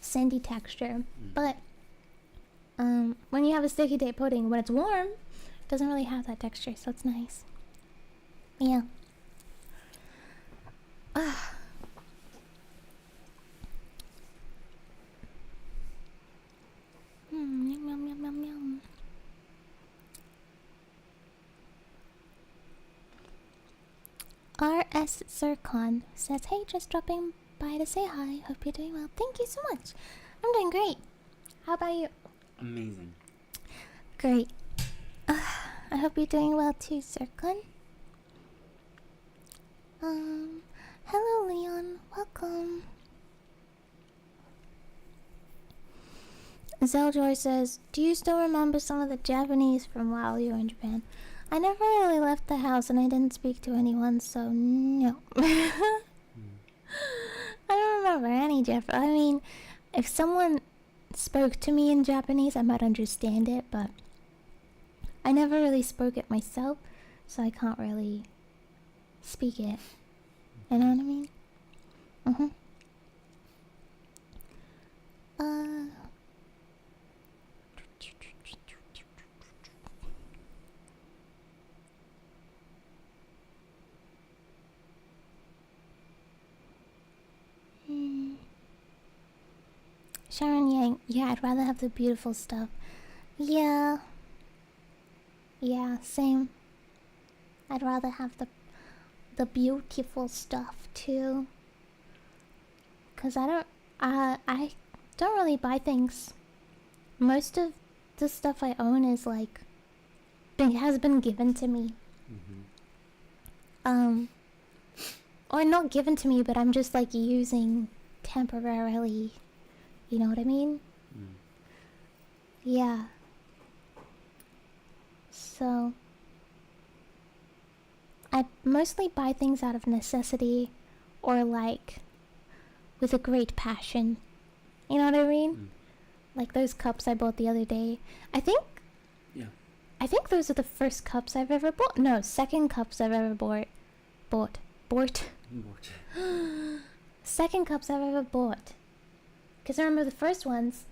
texture. But when you have a sticky date pudding, when it's warm, it doesn't really have that texture, so it's nice. Yeah. Yum, yum, yum, yum, yum. R.S. Zircon says, hey, just dropping by to say hi. Hope you're doing well. Thank you so much. I'm doing great. How about you? Amazing. Great. I hope you're doing well too, Zircon. Hello, Leon. Welcome. Zeljoy says, do you still remember some of the Japanese from while you were in Japan? I never really left the house and I didn't speak to anyone, so no. I don't remember any Japanese. I mean, if someone spoke to me in Japanese, I might understand it, but I never really spoke it myself, so I can't really speak it. You know what I mean? Sharon Yang. Yeah, I'd rather have the beautiful stuff. Yeah. Yeah, same. I'd rather have the beautiful stuff too. Cause I don't really buy things. Most of the stuff I own is like has been given to me. Or not given to me, but I'm just like using temporarily. You know what I mean? Yeah. So I mostly buy things out of necessity or like with a great passion. You know what I mean? Like those cups I bought the other day. I think those are the first cups I've ever bought. No, second cups I've ever bought. Second cups I've ever bought. Because I remember the first ones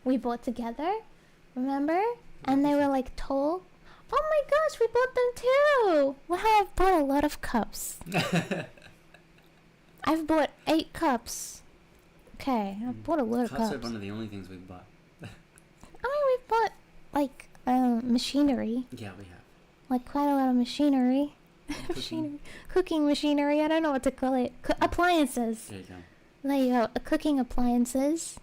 we bought together. Remember? And they were like tall. Oh my gosh, we bought them too! Wow, I've bought a lot of cups. I've bought 8 cups. Okay, I've bought a lot of cups. Cups are one of the only things we've bought. I mean, we've bought, like, machinery. Yeah, we have. Like, quite a lot of machinery. Cooking machinery, I don't know what to call it. Appliances. There you go. There you go, cooking appliances.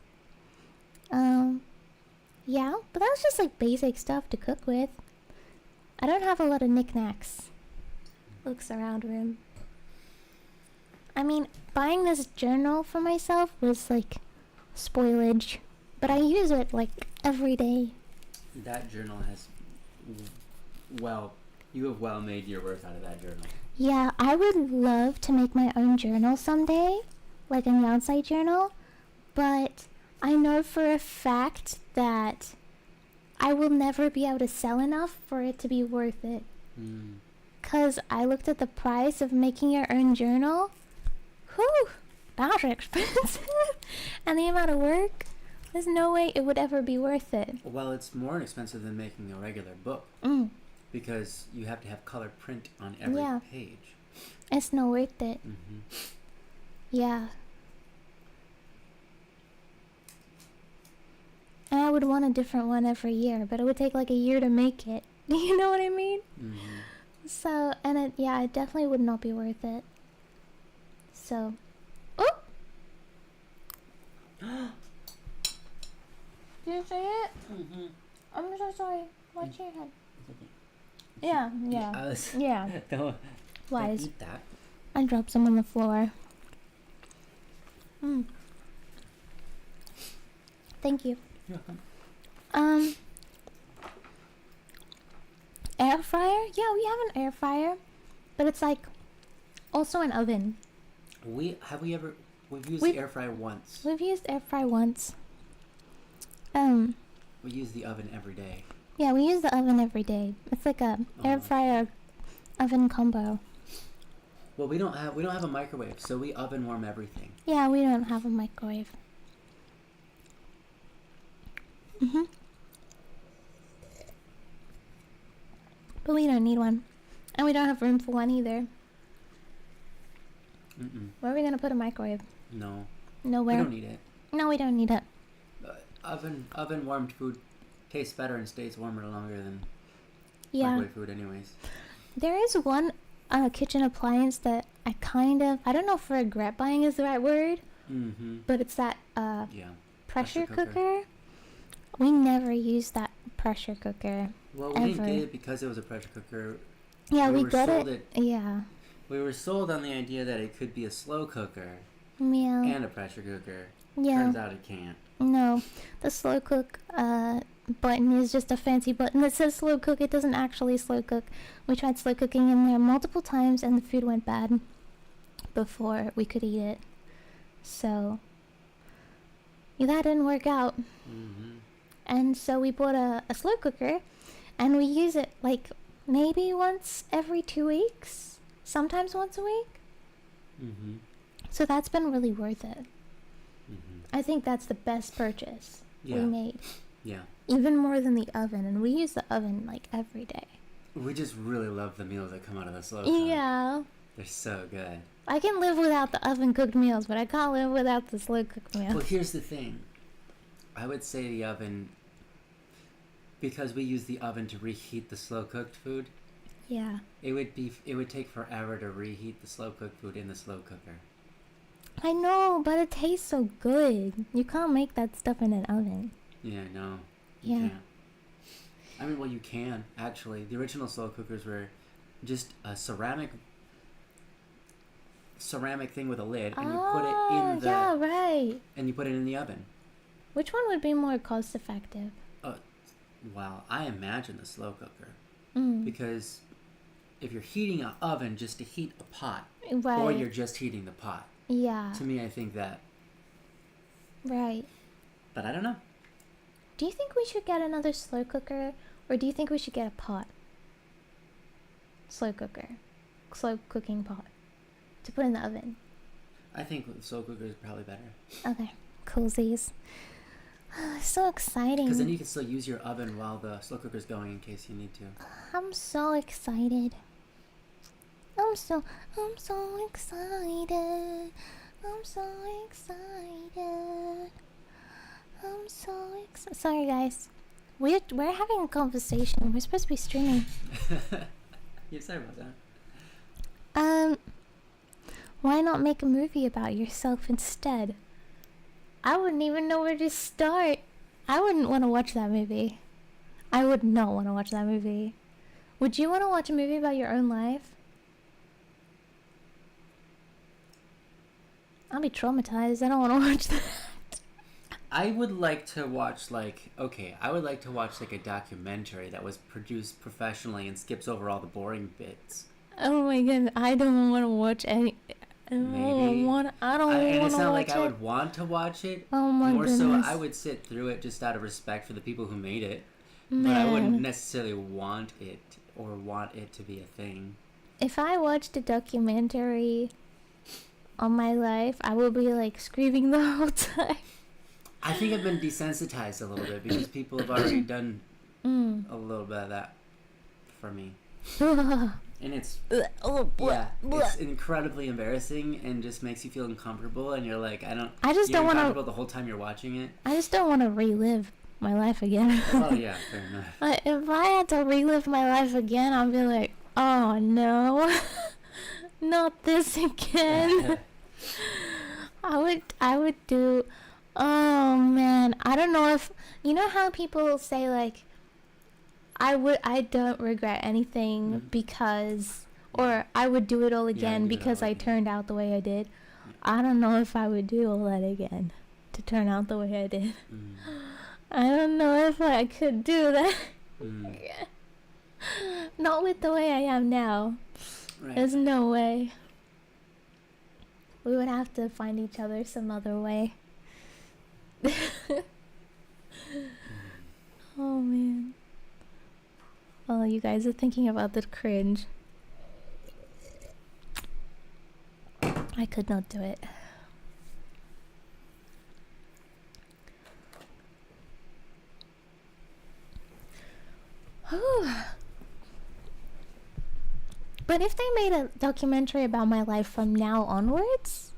Yeah, but that was just, like, basic stuff to cook with. I don't have a lot of knickknacks. Look, surround room. I mean, buying this journal for myself was, like, spoilage. But I use it, like, every day. That journal has... you have well made your worth out of that journal. Yeah, I would love to make my own journal someday. Like a nyansai journal. But I know for a fact that I will never be able to sell enough for it to be worth it. Because I looked at the price of making your own journal. Whew, that's expensive. And the amount of work, there's no way it would ever be worth it. Well, it's more expensive than making a regular book. Because you have to have color print on every page. It's not worth it. Yeah. And I would want a different one every year, but it would take like a year to make it. You know what I mean? So, and it definitely would not be worth it. So, oh! Did you say it? I'm so sorry. Watch your head. Yeah. Don't Wise. eat that. I dropped some on the floor. Thank you. Air fryer? Yeah, we have an air fryer, but it's like also an oven. We've used the air fryer once. We've used air fry once. We use the oven every day. Yeah, we use the oven every day. It's like a air fryer oven combo. Well, we don't have a microwave, so we oven warm everything. Yeah, we don't have a microwave. But we don't need one. And we don't have room for one either. Where are we going to put a microwave? No. Nowhere. We don't need it. No, we don't need it. Oven warmed food tastes better and stays warmer longer than microwave food anyways. There is one kitchen appliance that I don't know if regret buying is the right word. But it's that pressure cooker. We never used that pressure cooker. Well, we didn't get it because it was a pressure cooker. Yeah, we got it. Yeah. We were sold on the idea that it could be a slow cooker. Yeah. And a pressure cooker. Yeah. Turns out it can't. No, the slow cook button is just a fancy button that says slow cook. It doesn't actually slow cook. We tried slow cooking in there multiple times and the food went bad before we could eat it. So, that didn't work out. And so we bought a slow cooker and we use it like maybe once every 2 weeks, sometimes once a week. So that's been really worth it. I think that's the best purchase we made. Yeah. Even more than the oven, and we use the oven like every day. We just really love the meals that come out of the slow cook. Yeah. They're so good. I can live without the oven-cooked meals, but I can't live without the slow-cooked meals. Well, here's the thing. I would say the oven, because we use the oven to reheat the slow-cooked food. Yeah. It would take forever to reheat the slow-cooked food in the slow cooker. I know, but it tastes so good. You can't make that stuff in an oven. Yeah, no. You can't. I mean, well, you can, actually. The original slow cookers were just a ceramic thing with a lid, and you put it in the... Yeah, right. And you put it in the oven. Which one would be more cost-effective? Well, I imagine the slow cooker. Mm. Because if you're heating an oven just to heat a pot, right. or you're just heating the pot. Yeah. To me, I think that. Right. But I don't know. Do you think we should get another slow cooker, or do you think we should get a pot? Slow cooking pot to put in the oven. I think the slow cooker is probably better. Okay, coolsies. So exciting. Because then you can still use your oven while the slow cooker's going in case you need to. I'm so excited. I'm so excited. I'm so excited. I'm so excited. Sorry, guys. We're having a conversation. We're supposed to be streaming. Yeah, sorry about that. Why not make a movie about yourself instead? I wouldn't even know where to start. I wouldn't want to watch that movie. I would not want to watch that movie. Would you want to watch a movie about your own life? I'll be traumatized. I don't want to watch that. I would like to watch a documentary that was produced professionally and skips over all the boring bits. Oh my god, I don't want to watch any... Maybe. I don't want to watch it. And it's not like I would want to watch it. Oh my goodness. More so, I would sit through it just out of respect for the people who made it. Man. But I wouldn't necessarily want it to be a thing. If I watched a documentary on my life, I would be like screaming the whole time. I think I've been desensitized a little bit because people have already done a little bit of that for me. And it's it's incredibly embarrassing and just makes you feel uncomfortable, and you're like, you're uncomfortable the whole time you're watching it. I just don't want to relive my life again. Oh yeah, fair enough. If I had to relive my life again, I'd be like, oh no, not this again. I would do. Oh man, I don't know if you know how people say like, I don't regret anything because, or I would do it all again because I turned out the way I did. I don't know if I would do all that again to turn out the way I did. I don't know if I could do that. Not with the way I am now. Right. There's no way. We would have to find each other some other way. Oh man. Oh, you guys are thinking about the cringe. I could not do it. But if they made a documentary about my life from now onwards,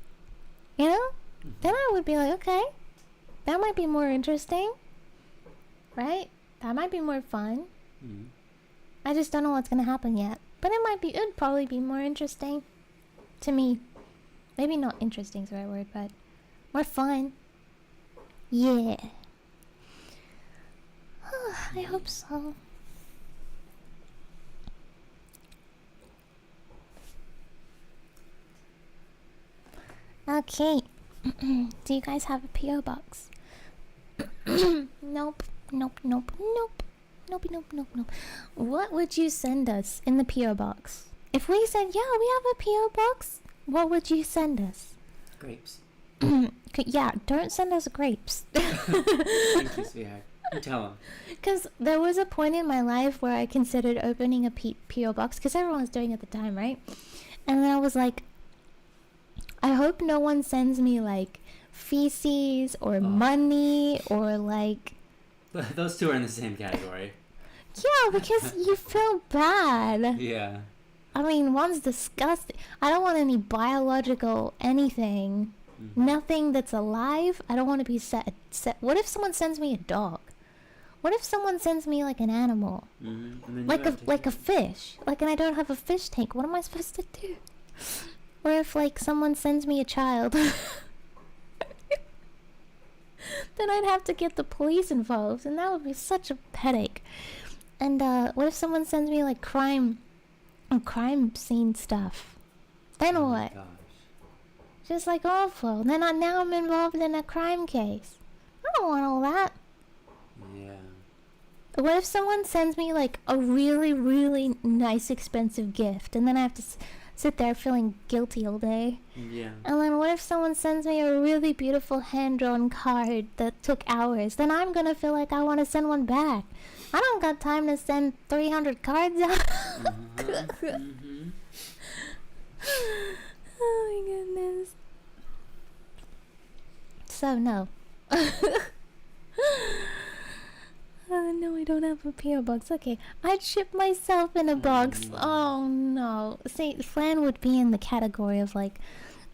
you know, then I would be like, okay, that might be more interesting, right? That might be more fun. I just don't know what's gonna happen yet, but it'd probably be more interesting to me. Maybe not interesting is the right word, but more fun. Yeah. I hope so. Okay. Do you guys have a P.O. box? Nope. Nope. What would you send us in the P.O. box? If we said, yeah, we have a P.O. box, what would you send us? Grapes. Yeah, don't send us grapes. Thank you, sweetheart. You tell them. Because there was a point in my life where I considered opening a P.O. box, because everyone was doing it at the time, right? And then I was like, I hope no one sends me, like, feces or money or, like... Those two are in the same category. Yeah, because you feel bad. Yeah. I mean, one's disgusting. I don't want any biological anything. Nothing that's alive. I don't want to be set. What if someone sends me a dog? What if someone sends me like an animal? Like a fish? Like, and I don't have a fish tank. What am I supposed to do? Or if like someone sends me a child, then I'd have to get the police involved, and that would be such a headache. And what if someone sends me like crime scene stuff? Then what? Gosh. Just like awful. Then now I'm involved in a crime case. I don't want all that. Yeah. What if someone sends me like a really, really nice, expensive gift, and then I have to sit there feeling guilty all day? Yeah. And then what if someone sends me a really beautiful hand-drawn card that took hours? Then I'm gonna feel like I want to send one back. I don't got time to send 300 cards out. Oh my goodness. So no. No, I don't have a P.O. box. Okay, I'd ship myself in a box. Oh no. See, Flan would be in the category of like,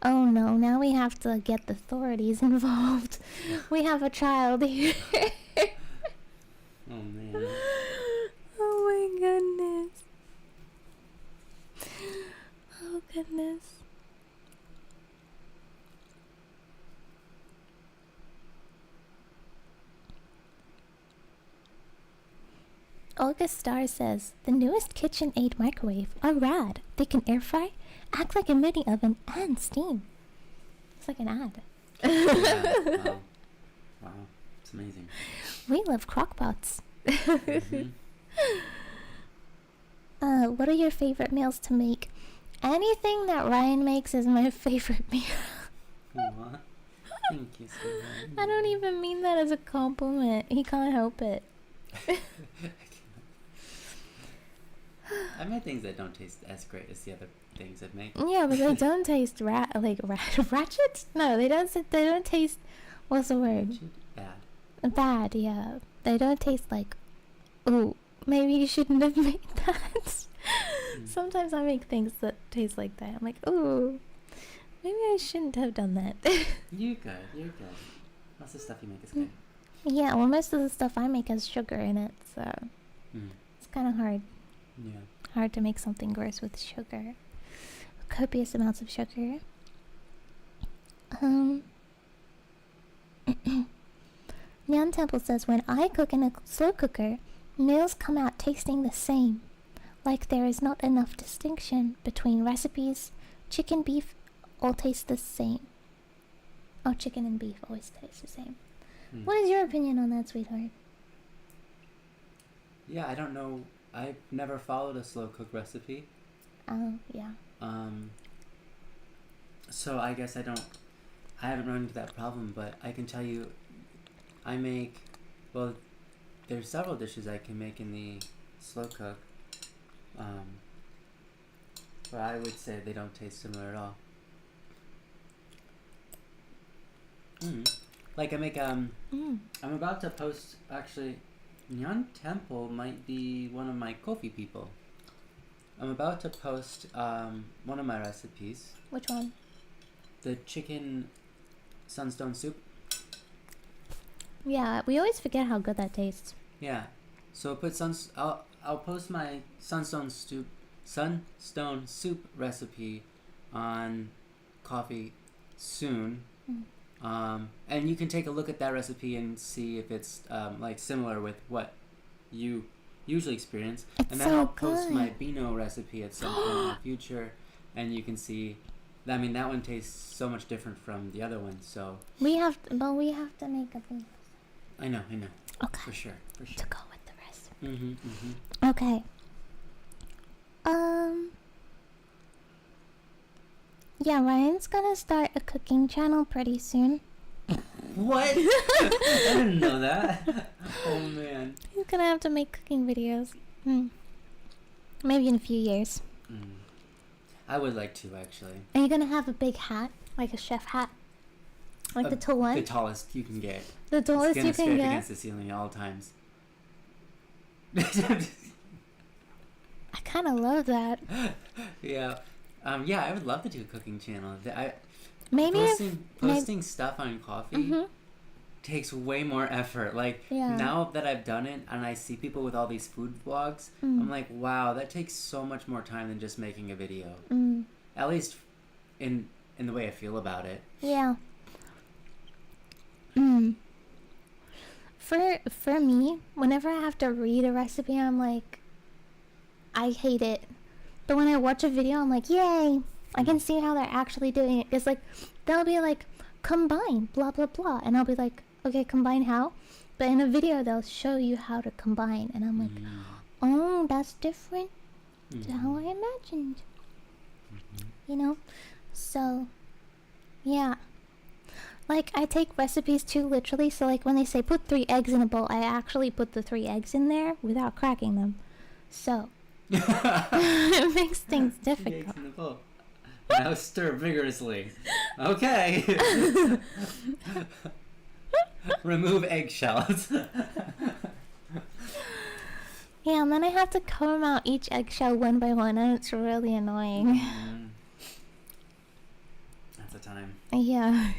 oh no, now we have to get the authorities involved. We have a child here. Oh man. Oh my goodness. Oh goodness. August Star says, the newest KitchenAid microwave are rad. They can air fry, act like a mini oven, and steam. It's like an ad. Yeah. Wow. It's amazing. We love crockpots. What are your favorite meals to make? Anything that Ryan makes is my favorite meal. What? Thank you so much. I don't even mean that as a compliment. He can't help it. I made things that don't taste as great as the other things I've made. Yeah, but they don't taste ratchet? No, they don't taste. What's the word? Bad. Bad, yeah. They don't taste like. Ooh, maybe you shouldn't have made that. Sometimes I make things that taste like that. I'm like, ooh, maybe I shouldn't have done that. You're good. Most of the stuff you make is good. Yeah, well, most of the stuff I make has sugar in it, so it's kind of hard. Yeah. Hard to make something gross with sugar. Copious amounts of sugar. Nyan Temple says, when I cook in a slow cooker, meals come out tasting the same. Like there is not enough distinction between recipes. Chicken, beef, all taste the same. Oh, chicken and beef always taste the same. What is your opinion on that, sweetheart? Yeah, I don't know. I've never followed a slow cook recipe. Oh, yeah. So I guess I haven't run into that problem, but I can tell you, there's several dishes I can make in the slow cook. But I would say they don't taste similar at all. Like I make, I'm about to post, actually, Nyan Temple might be one of my Kofi people. I'm about to post one of my recipes. Which one? The chicken sunstone soup. Yeah, we always forget how good that tastes. Yeah, so I'll post my sunstone soup recipe on Coffee soon. And you can take a look at that recipe and see if it's like similar with what you usually experience. It's and then so I'll post good. my Beano recipe at some point in the future, and you can see. I mean, that one tastes so much different from the other one. So we have to make a thing. I know. Okay. For sure. To go with the rest. Okay. Yeah, Ryan's gonna start a cooking channel pretty soon. What? I didn't know that. Oh man. He's gonna have to make cooking videos. Maybe in a few years. I would like to, actually. Are you gonna have a big hat, like a chef hat, like the tall one? The tallest you can get. The tallest you can scrape get. against the ceiling at all times. I kind of love that. Yeah. Yeah, I would love to do a cooking channel. Maybe posting stuff on coffee takes way more effort. Like, now that I've done it and I see people with all these food vlogs, I'm like, wow, that takes so much more time than just making a video. At least in the way I feel about it. Yeah. For me, whenever I have to read a recipe, I'm like, I hate it. But when I watch a video, I'm like, yay! I can see how they're actually doing it. It's like, they'll be like, combine, blah, blah, blah. And I'll be like, okay, combine how? But in a video, they'll show you how to combine. And I'm like, oh, that's different to how I imagined. You know? So, yeah. Like, I take recipes too literally. So, like, when they say put 3 eggs in a bowl, I actually put the 3 eggs in there without cracking them. So, it makes things difficult. 3 eggs in the bowl. Now stir vigorously. Okay. Remove eggshells. Yeah, and then I have to comb out each eggshell one by one, and it's really annoying. That's a time. Yeah.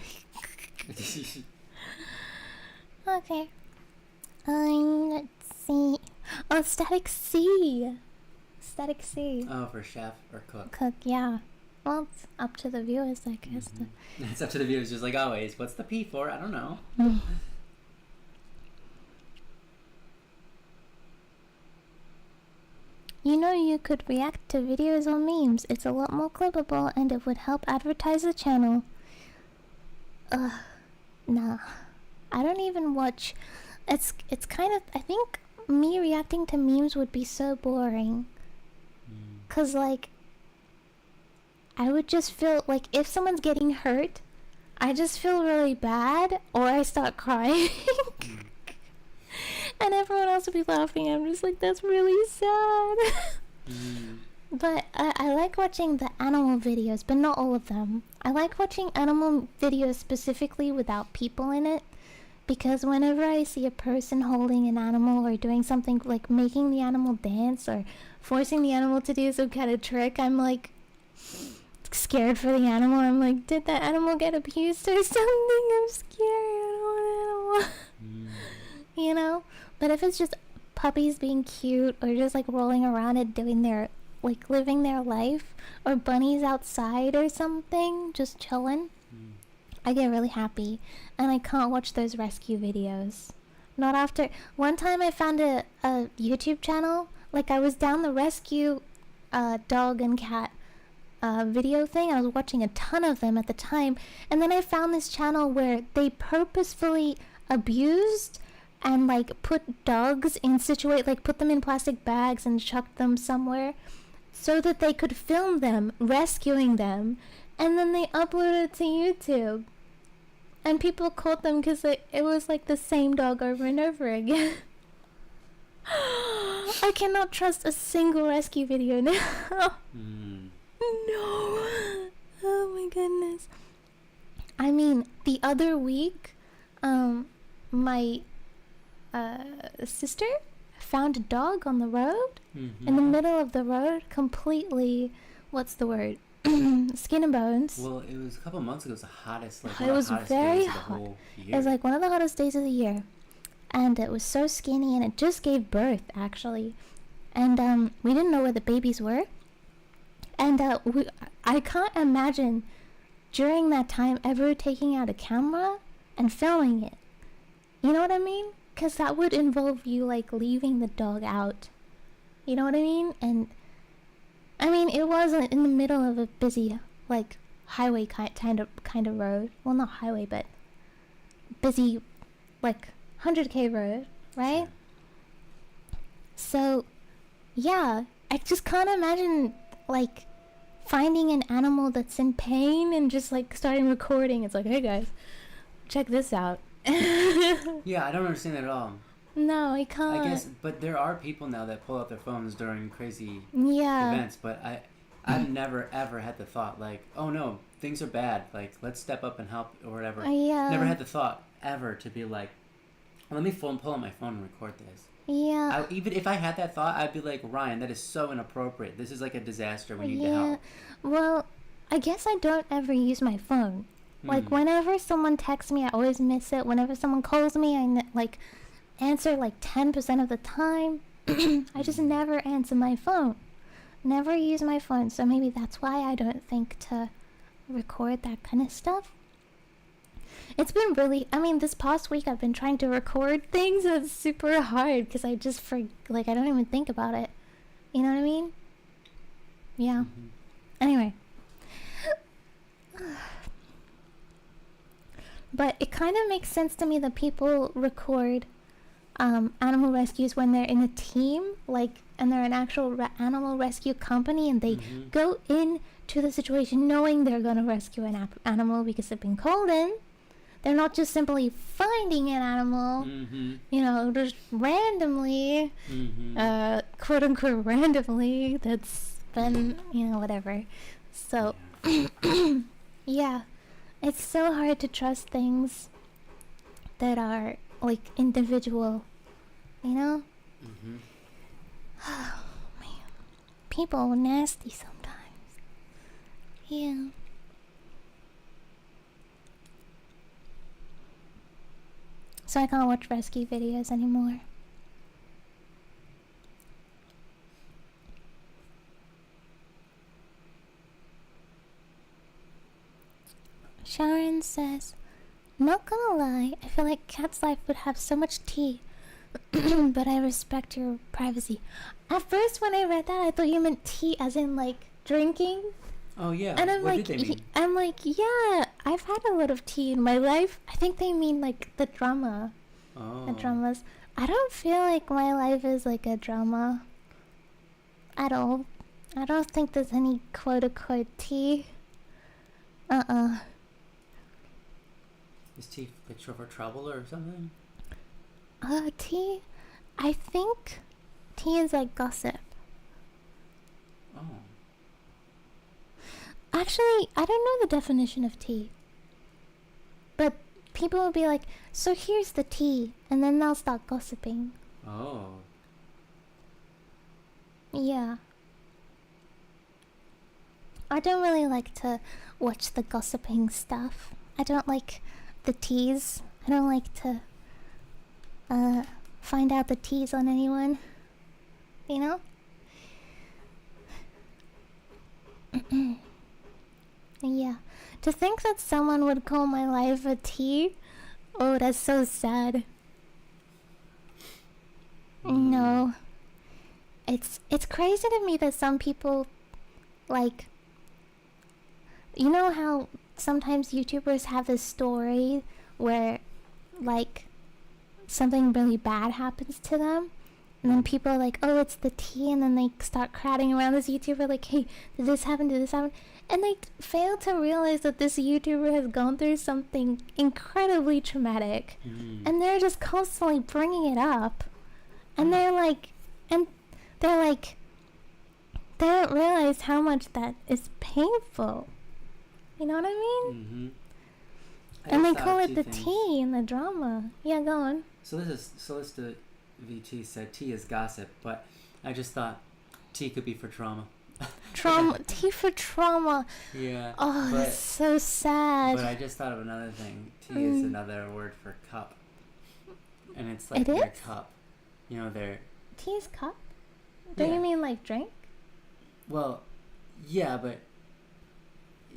Okay. Let's see. Oh, static C. Static C. Oh, for chef or cook. Cook, yeah. Well, it's up to the viewers, I guess. It's up to the viewers, just like always. What's the P for? I don't know. You know, you could react to videos or memes. It's a lot more clippable, and it would help advertise the channel. Nah. I don't even watch. It's kind of, I think me reacting to memes would be so boring. 'Cause, like, I would just feel like if someone's getting hurt, I just feel really bad, or I start crying. And everyone else would be laughing. I'm just like, that's really sad. But I like watching the animal videos, but not all of them. I like watching animal videos specifically without people in it, because whenever I see a person holding an animal or doing something like making the animal dance or forcing the animal to do some kind of trick, I'm like scared for the animal. I'm like, did that animal get abused or something? I'm scared. I don't want an animal. You know? But if it's just puppies being cute or just like rolling around and doing their, like, living their life, or bunnies outside or something just chilling, I get really happy. And I can't watch those rescue videos. Not after. One time I found a YouTube channel. Like, I was down the rescue dog and cat video thing. I was watching a ton of them at the time. And then I found this channel where they purposefully abused and, like, put dogs in put them in plastic bags and chucked them somewhere so that they could film them rescuing them, and then they uploaded it to YouTube. And people caught them because it was like the same dog over and over again. I cannot trust a single rescue video now. No. Oh my goodness. I mean, the other week, my sister found a dog on the road, in the middle of the road, completely, what's the word? Skin and bones. Well, it was a couple months ago. It was the hottest. Like, it was very hot. Whole year. It was like one of the hottest days of the year, and it was so skinny, and it just gave birth actually, and we didn't know where the babies were, and I can't imagine during that time ever taking out a camera and filming it. You know what I mean? Because that would involve you, like, leaving the dog out. You know what I mean? And I mean, it was in the middle of a busy, like, highway kind of road. Well, not highway, but busy, like, 100K road, right? So, yeah, I just can't imagine, like, finding an animal that's in pain and just, like, starting recording. It's like, hey guys, check this out. Yeah, I don't understand that at all. No, I can't. I guess, but there are people now that pull out their phones during crazy events, but I've never ever had the thought, like, oh no, things are bad, like, let's step up and help or whatever. Yeah. Never had the thought ever to be like, well, let me pull out my phone and record this. Yeah. Even if I had that thought, I'd be like, Ryan, that is so inappropriate. This is like a disaster. We need to help. Well, I guess I don't ever use my phone. Like, whenever someone texts me, I always miss it. Whenever someone calls me, I answer like 10% of the time. I just never answer my phone. Never use my phone. So maybe that's why I don't think to record that kind of stuff. It's been really, this past week I've been trying to record things, and it's super hard because I just I don't even think about it. You know what I mean? Yeah. Anyway. But it kind of makes sense to me that people record animal rescues when they're in a team, and they're an actual animal rescue company, and they go into the situation knowing they're going to rescue an animal because they've been called in. They're not just simply finding an animal, just randomly, quote unquote randomly, that's been, whatever. So, yeah, it's so hard to trust things that are, individual, Oh, man. People are nasty sometimes. Yeah. So I can't watch rescue videos anymore. Sharon says, not gonna lie, I feel like Cat's life would have so much tea. But I respect your privacy. At first when I read that, I thought you meant tea as in drinking. Oh yeah. And I'm what did they mean? I'm yeah, I've had a lot of tea in my life. I think they mean the drama. Oh. The dramas. I don't feel like my life is like a drama at all. I don't think there's any quote unquote tea. Is tea short for trouble or something? Tea? I think tea is like gossip. Oh. Actually, I don't know the definition of tea. But people will be like, so here's the tea, and then they'll start gossiping. Oh. Yeah. I don't really like to watch the gossiping stuff. I don't like the teas. I don't like to find out the teas on anyone. Yeah. To think that someone would call my life a tea, oh, that's so sad. No. It's crazy to me that some people, you know how sometimes YouTubers have this story where, something really bad happens to them, and then people are like, oh, it's the tea, and then they start crowding around this YouTuber like, hey, did this happen, and they fail to realize that this YouTuber has gone through something incredibly traumatic, and they're just constantly bringing it up, and they don't realize how much that is painful. You know what I mean? And they call it the tea and the drama. Yeah, go on. Solista VT said tea is gossip, but I just thought tea could be for trauma. Tea for trauma. Yeah. Oh, that's so sad. But I just thought of another thing. Tea is another word for cup. And it's like it their is? cup. Their... Tea is cup? Do you mean drink? Well, yeah, but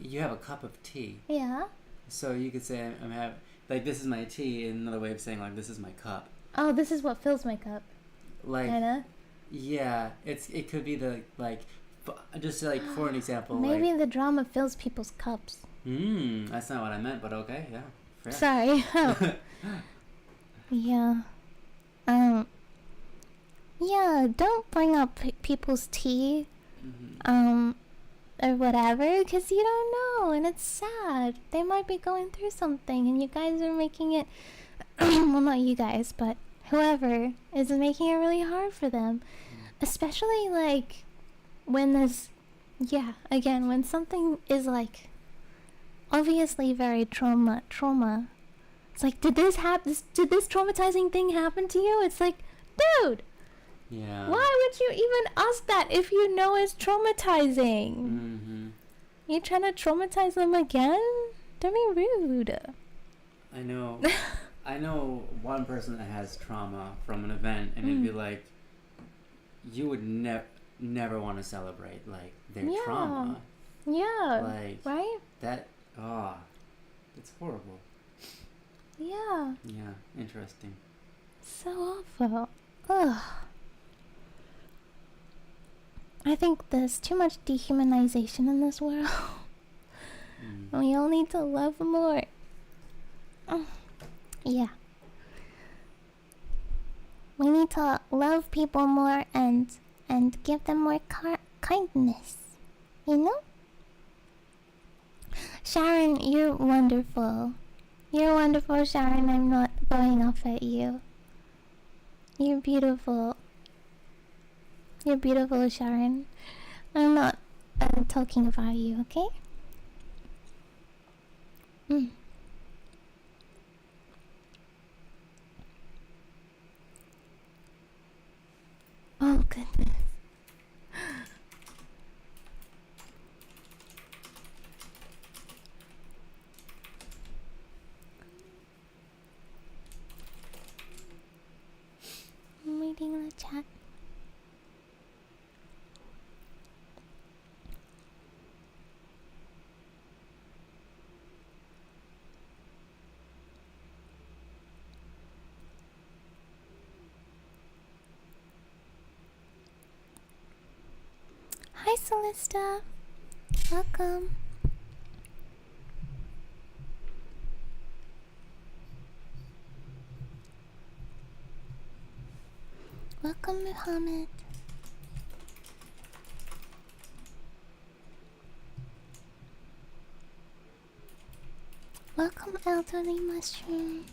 you have a cup of tea. Yeah. So you could say I'm having, this is my tea, and another way of saying this is my cup. Oh, this is what fills my cup. Kinda? Yeah, it could be the just for an example. Maybe the drama fills people's cups. That's not what I meant, but okay, yeah. Fair. Sorry. Yeah. Yeah, don't bring up people's tea. Or whatever, because you don't know, and it's sad. They might be going through something, and you guys are making it well, not you guys, but whoever is making it really hard for them. Especially when there's when something is obviously very trauma. It's did this traumatizing thing happen to you? It's Dude! Yeah. Why would you even ask that if you know it's traumatizing? Mm-hmm. You trying to traumatize them again? Don't be rude. I know. I know one person that has trauma from an event, and it'd be like, you would never want to celebrate like their trauma. Yeah. Like right? That. It's horrible. Yeah. Yeah. Interesting. So awful. Ugh. I think there's too much dehumanization in this world. We all need to love more. Yeah. We need to love people more and give them more kindness. You know? Sharon, you're wonderful. You're wonderful, Sharon. I'm not going off at you. You're beautiful. You're beautiful, Sharon. I'm not talking about you, okay? Oh, goodness. I'm reading the chat. Hi, Celesta. Welcome. Welcome, Muhammad. Welcome, elderly mushroom.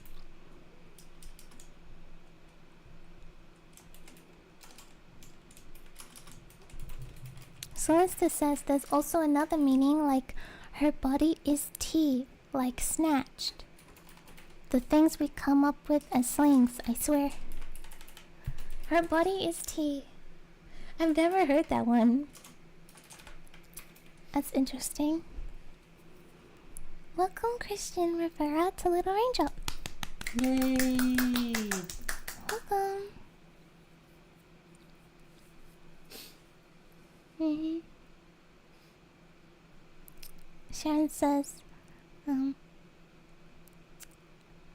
Celesta says there's also another meaning, like her body is tea, like snatched. The things we come up with as slings, I swear. Her body is tea. I've never heard that one. That's interesting. Welcome, Christian Rivera, to Little Angel. Yay! Welcome. Sharon says, I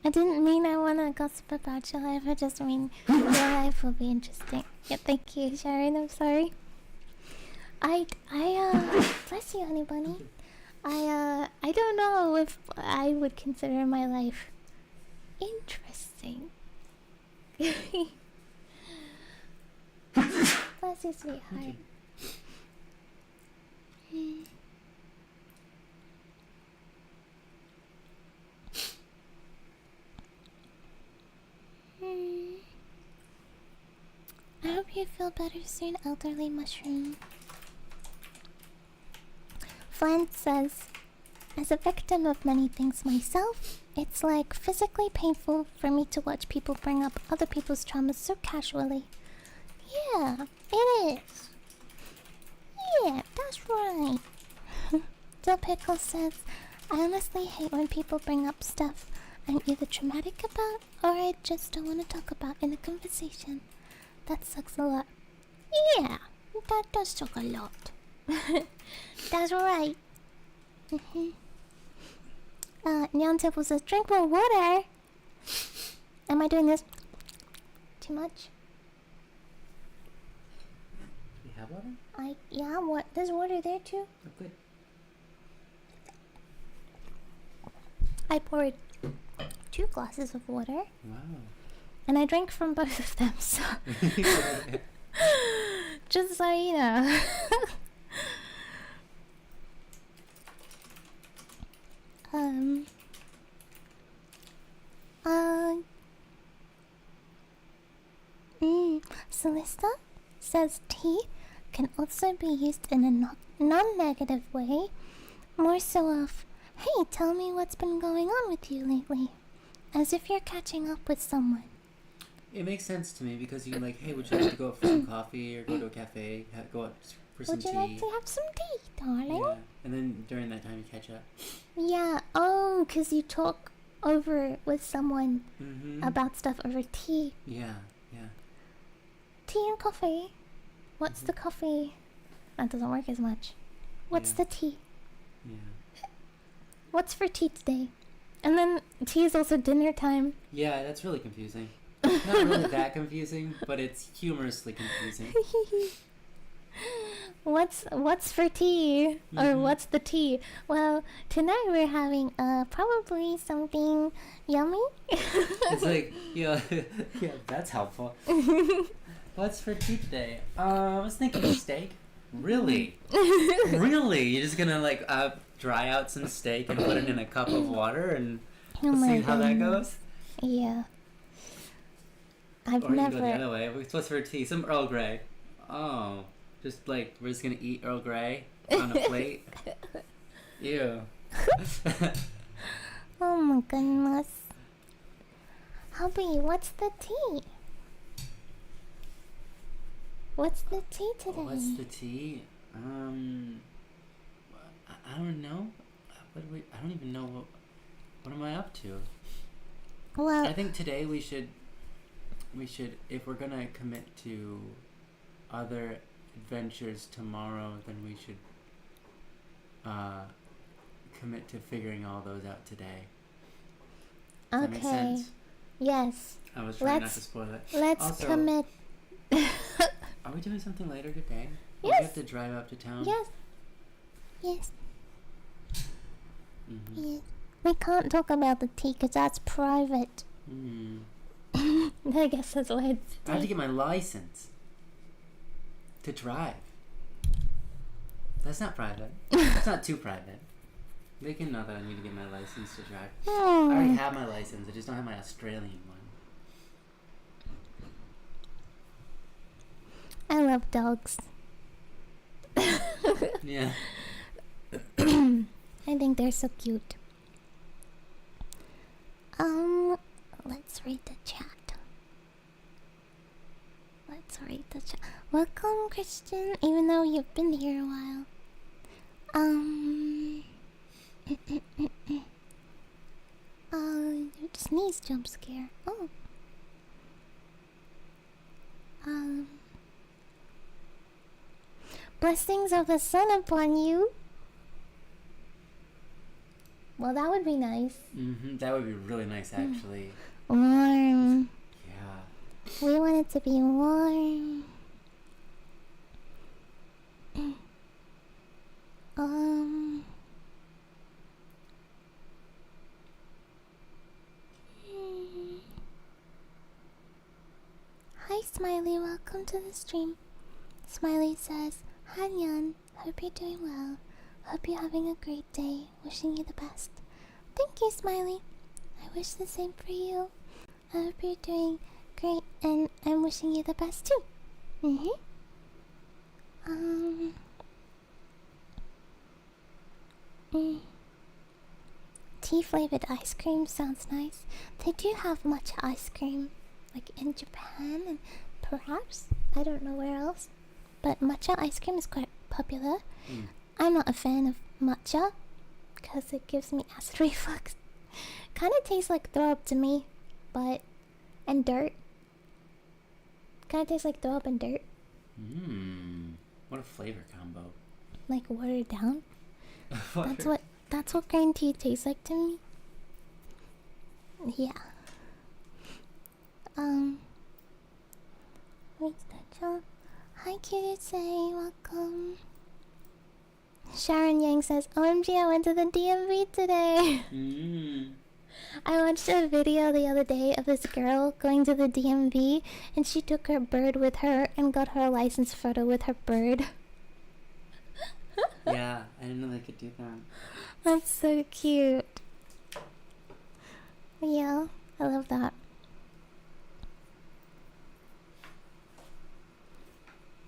didn't mean I want to gossip about your life. I just mean your life will be interesting. Yeah, thank you, Sharon. I'm sorry. Bless you, honey bunny. I don't know if I would consider my life interesting. Bless you, sweetheart. I hope you feel better soon, elderly mushroom. Flint says, as a victim of many things myself, it's like physically painful for me to watch people bring up other people's traumas so casually. Yeah, it is. Yeah, that's right. Dill Pickle says, I honestly hate when people bring up stuff I'm either traumatic about or I just don't want to talk about in a conversation. That sucks a lot. Yeah, that does suck a lot. That's right. Nyansai says, drink more water. Am I doing this too much? You have water? Yeah, there's water there too. Oh, good. I poured 2 glasses of water. Wow. And I drank from both of them, so just so you know. Celesta says tea can also be used in a non-negative way, more so of, hey, tell me what's been going on with you lately, as if you're catching up with someone. It makes sense to me because you like, hey, would you like to go out for some coffee or go to a cafe, go out for some tea? Would you like to have some tea, darling? Yeah, and then during that time you catch up. Yeah, because you talk over with someone about stuff over tea. Yeah. Tea and coffee. What's the coffee? That doesn't work as much. What's the tea? Yeah. What's for tea today? And then tea is also dinner time. Yeah, that's really confusing. Not really that confusing, but it's humorously confusing. What's for tea? Or what's the tea? Well, tonight we're having probably something yummy. It's like, yeah, that's helpful. What's for tea today? I was thinking steak. Really? Really? You're just gonna like dry out some steak and put it in a cup of water and see how that goes? Yeah. I've or never. You go the other way. What's for tea? Some Earl Grey. Oh, just like we're just gonna eat Earl Grey on a plate. Ew. Oh my goodness. Hubby, what's the tea? What's the tea today? What's the tea? I don't know. I don't even know what am I up to. Well, I think today we should, if we're gonna commit to other adventures tomorrow, then we should commit to figuring all those out today. Does that make sense? Yes. I was trying not to spoil it. Let's also, commit. Are we doing something later today? Yes. We have to drive up to town? Yes. Yes. Yes. We can't talk about the tea because that's private. I guess that's why it's... I have to get my license to drive. That's not private. That's not too private. They can know that I need to get my license to drive. I already have my license. I just don't have my Australian one. I love dogs. Yeah. I think they're so cute. Let's read the chat. Welcome, Christian, even though you've been here a while. Sneeze jump scare. Oh. Blessings of the sun upon you. Well, that would be nice. That would be really nice, actually. Warm. Yeah. We want it to be warm. Hi, Smiley. Welcome to the stream. Smiley says, "Hi, Nyan. Hope you're doing well. Hope you're having a great day. Wishing you the best." Thank you, Smiley. I wish the same for you. I hope you're doing great, and I'm wishing you the best too. Tea flavored ice cream sounds nice. They do have matcha ice cream, like in Japan and perhaps I don't know where else, but matcha ice cream is quite popular. I'm not a fan of matcha because it gives me acid reflux. Kind of tastes like throw up to me, and dirt. Kind of tastes like throw up and dirt. What a flavor combo. Like watered down. That's what green tea tastes like to me. Yeah. Where's that John? Hi, cutie say, welcome. Sharon Yang says, "OMG, I went to the DMV today." I watched a video the other day of this girl going to the DMV, and she took her bird with her and got her license photo with her bird. Yeah, I didn't know they could do that. That's so cute. Yeah, I love that.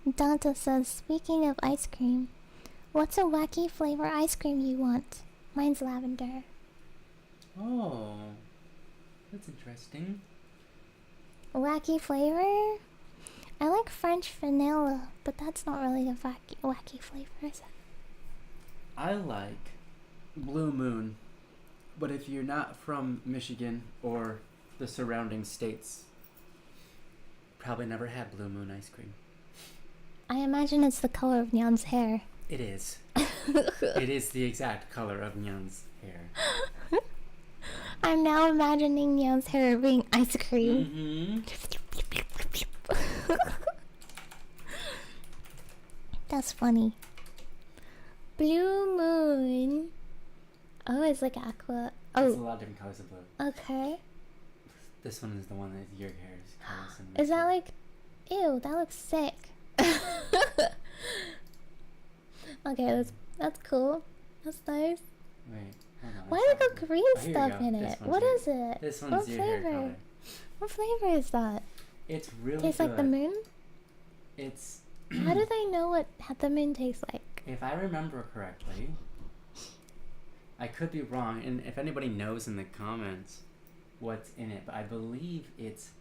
Danta says, "Speaking of ice cream, what's a wacky flavor ice cream you want?" Mine's lavender. Oh, that's interesting. Wacky flavor? I like French vanilla, but that's not really a wacky flavor, is it? I like Blue Moon, but if you're not from Michigan or the surrounding states, probably never had Blue Moon ice cream. I imagine it's the color of Nyan's hair. It is. It is the exact color of Nyan's hair. I'm now imagining Nyan's hair being ice cream. That's funny. Blue Moon. Oh, it's like aqua. Oh. There's a lot of different colors of blue. Okay. This one is the one that your hair is kind of similar. Is that like... Ew, that looks sick. Okay, that's cool. That's nice. Wait, hold on. Why do they got green stuff in it? What is it? This one's your hair color. What flavor is that? It's really tastes good. Like the moon? It's... How do they know what the moon tastes like? If I remember correctly, I could be wrong, and if anybody knows in the comments what's in it, but I believe it's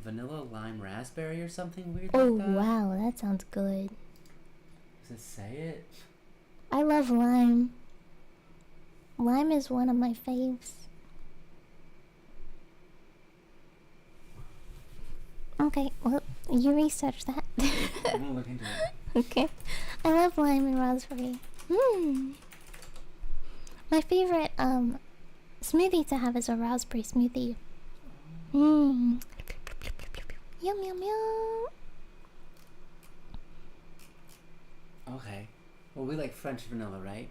vanilla lime raspberry or something weird like that. Oh wow, that sounds good. Does it say it? I love lime. Lime is one of my faves. Okay, well, you research that. I'm gonna look into it. Okay. I love lime and raspberry. My favorite smoothie to have is a raspberry smoothie. Yum yum yum. Okay. Well, we like French vanilla, right?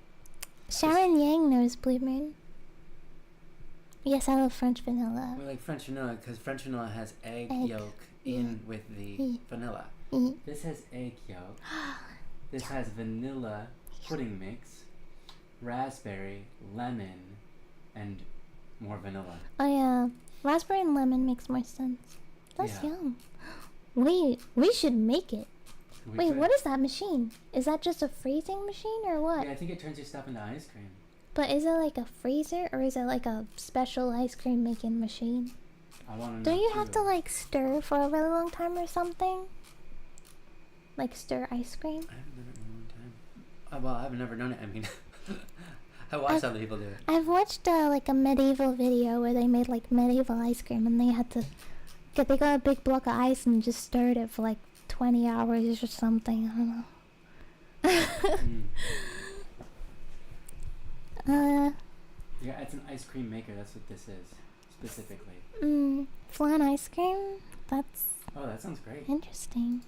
Sharon Yang knows Blue Moon. Yes, I love French vanilla. We like French vanilla because French vanilla has egg yolk in with the vanilla. This has egg yolk. This has vanilla pudding mix, raspberry, lemon, and more vanilla. Oh yeah, raspberry and lemon makes more sense. That's yum. Wait, we should make it. Wait, what is that machine? Is that just a freezing machine or what? Yeah, I think it turns your stuff into ice cream. But is it like a freezer or is it like a special ice cream making machine? I want to know. Don't you have to like stir for a really long time or something? Like stir ice cream? I haven't done it in a long time. Well, I've never done it. I mean, I watched other people do it. I've watched like a medieval video where they made like medieval ice cream and they had to they got a big block of ice and just stirred it for like 20 hours or something. I don't know. Yeah, it's an ice cream maker. That's what this is specifically. Flan ice cream. That's. Oh, that sounds great. Interesting.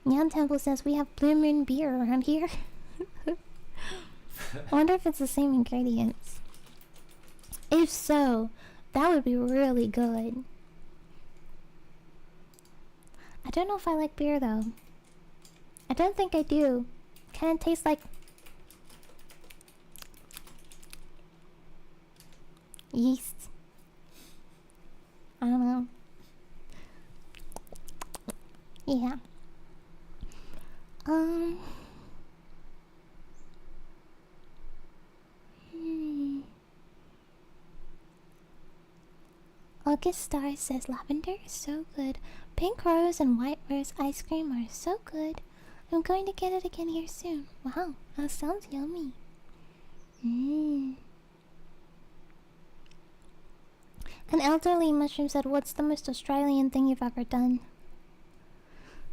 Nyan Temple says we have Blue Moon beer around here. I wonder if it's the same ingredients. If so, that would be really good. I don't know if I like beer though. I don't think I do. Kind of tastes like yeast. I don't know. Yeah. August Star says lavender is so good. Pink rose and white rose ice cream are so good. I'm going to get it again here soon. Wow, that sounds yummy. An elderly mushroom said, "What's the most Australian thing you've ever done?"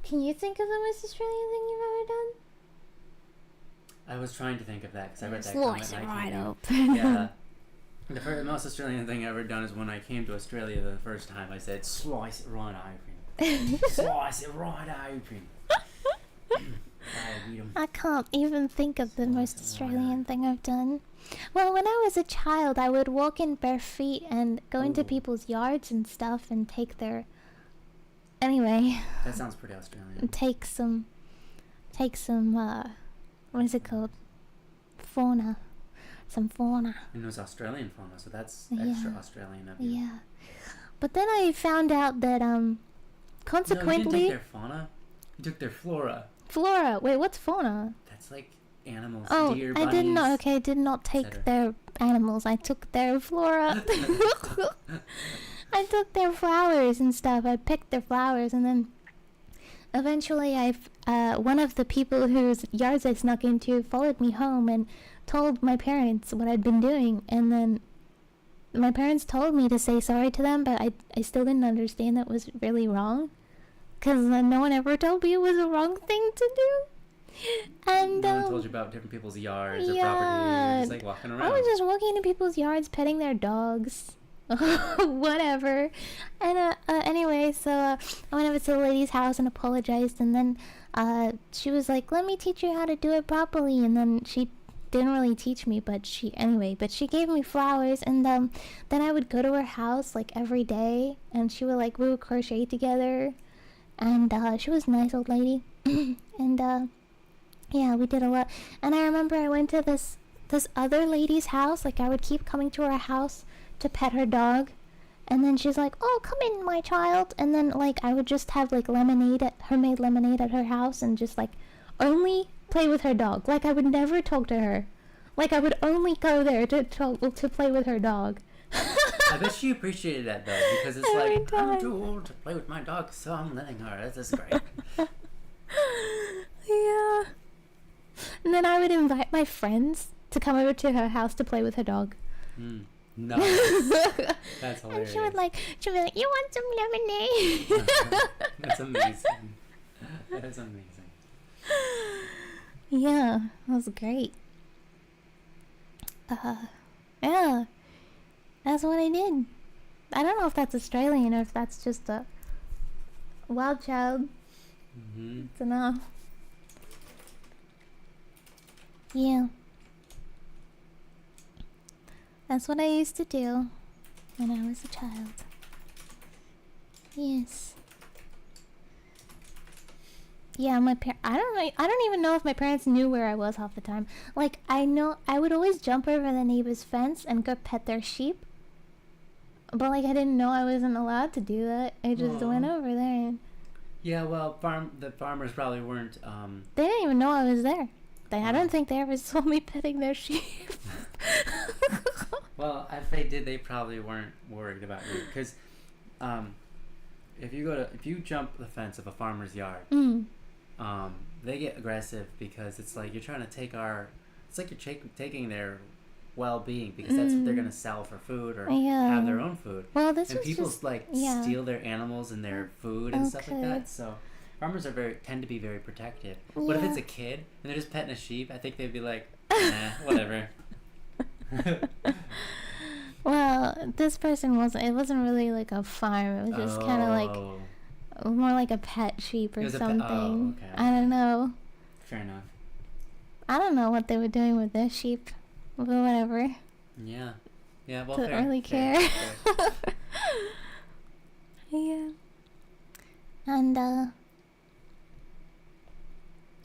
Can you think of the most Australian thing you've ever done? I was trying to think of that because I read that Slice comment. it right up. Yeah. The most Australian thing I've ever done is when I came to Australia the first time. I said, "Slice it right open." Slice it right open. I can't even think of the most Australian thing I've done. Well, when I was a child, I would walk in bare feet and go into people's yards and stuff and take their... Anyway. That sounds pretty Australian. Take some, what is it called? Fauna. Some fauna. And it was Australian fauna, so that's extra Australian of you. Yeah. But then I found out that, consequently... No, you didn't take their fauna. You took their flora. Flora. Wait, what's fauna? That's like animals, Oh, deer, I bunnies. did not. Okay, I did not take their animals. I took their flora. I took their flowers and stuff. I picked their flowers, and then eventually, one of the people whose yards I snuck into followed me home and told my parents what I'd been doing, and then my parents told me to say sorry to them, but I still didn't understand that was really wrong, because no one ever told me it was a wrong thing to do. And no one told you about different people's yards or property. You're just like walking around. I was just walking into people's yards, petting their dogs. Whatever. And anyway, so I went over to the lady's house and apologized, and then she was like, let me teach you how to do it properly. And then she didn't really teach me, but she gave me flowers, and then I would go to her house like every day, and we would crochet together, and she was a nice old lady. And yeah, we did a lot. And I remember I went to this other lady's house. Like, I would keep coming to her house to pet her dog, and then she's like, oh, come in, my child. And then like I would just have like homemade lemonade at her house, and just like only play with her dog. Like, I would never talk to her. Like, I would only go there to play with her dog. I bet she appreciated that though, because it's Every like, time. I'm too old to play with my dog, so I'm letting her. This is great. Yeah. And then I would invite my friends to come over to her house to play with her dog. Nice. That's hilarious. And she'd be like, you want some lemonade? That's amazing. That is amazing. Yeah, that was great. Yeah, that's what I did. I don't know if that's Australian or if that's just a wild child. Mm-hmm. I don't know. Yeah. That's what I used to do when I was a child. Yes. Yeah, I don't even know if my parents knew where I was half the time. Like, I know I would always jump over the neighbor's fence and go pet their sheep. But like, I didn't know I wasn't allowed to do that. I just went over there. Yeah, well, the farmers probably weren't. They didn't even know I was there. I don't think they ever saw me petting their sheep. Well, if they did, they probably weren't worried about you, because if you jump the fence of a farmer's yard, they get aggressive, because it's like you're trying to take it's like you're taking their well-being, because that's what they're gonna sell for food or have their own food. Well, this and was people just, steal their animals and their food and stuff like that. So farmers tend to be very protective. Yeah. But if it's a kid and they're just petting a sheep, I think they'd be like, whatever. Well, this person it wasn't really like a farm. It was just kind of like more like a pet sheep or something. Okay. I don't know. Fair enough. I don't know what they were doing with their sheep, but whatever. Yeah. Yeah, well, Didn't really care. Fair. Yeah. And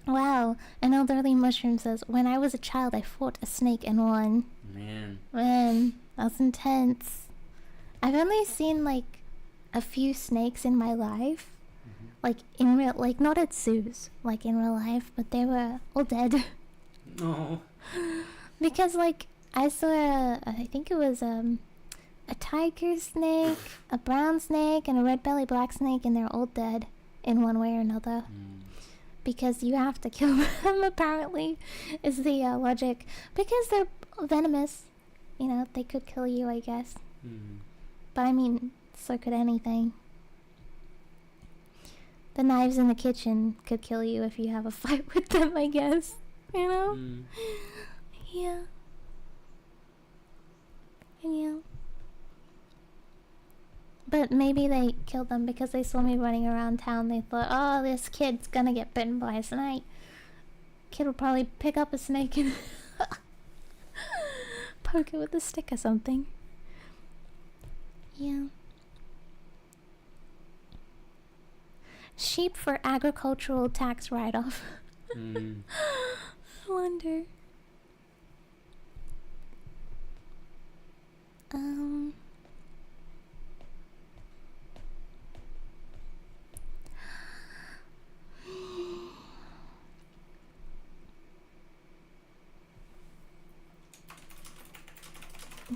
wow, an elderly mushroom says, when I was a child I fought a snake and won. Man, that's intense. I've only seen like a few snakes in my life. Like in real, like not at zoos, like in real life, but they were all dead. No. Because like I saw I think it was a tiger snake, a brown snake, and a red belly black snake, and they're all dead in one way or another. Because you have to kill them, apparently, is the logic. Because they're venomous. You know, they could kill you, I guess. But I mean, so could anything. The knives in the kitchen could kill you if you have a fight with them, I guess. You know? Yeah. Yeah. But maybe they killed them because they saw me running around town. They thought, oh, this kid's gonna get bitten by a snake. Kid will probably pick up a snake and poke it with a stick or something. Yeah. Sheep for agricultural tax write-off. I wonder.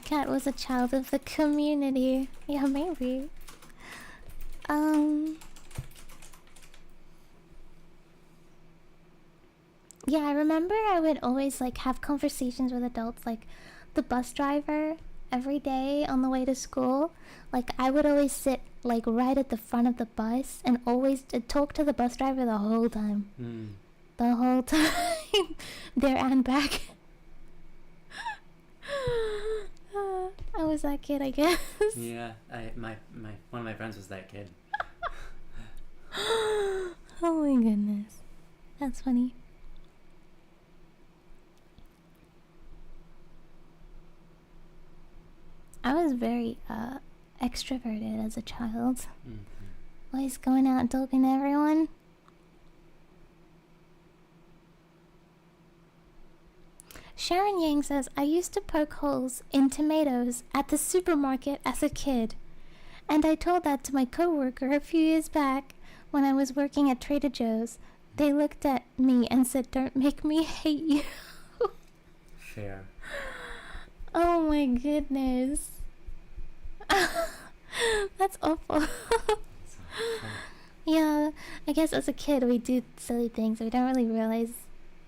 Cat was a child of the community. Yeah, maybe. Yeah, I remember I would always like have conversations with adults, like the bus driver every day on the way to school. Like I would always sit like right at the front of the bus and always talk to the bus driver the whole time. The whole time. There and back. I was that kid, I guess. Yeah, one of my friends was that kid. Oh my goodness. That's funny. I was very extroverted as a child. Always going out and talking to everyone. Sharon Yang says, I used to poke holes in tomatoes at the supermarket as a kid. And I told that to my coworker a few years back when I was working at Trader Joe's. They looked at me and said, don't make me hate you. Fair. Oh my goodness. That's awful. Yeah, I guess as a kid we do silly things. We don't really realize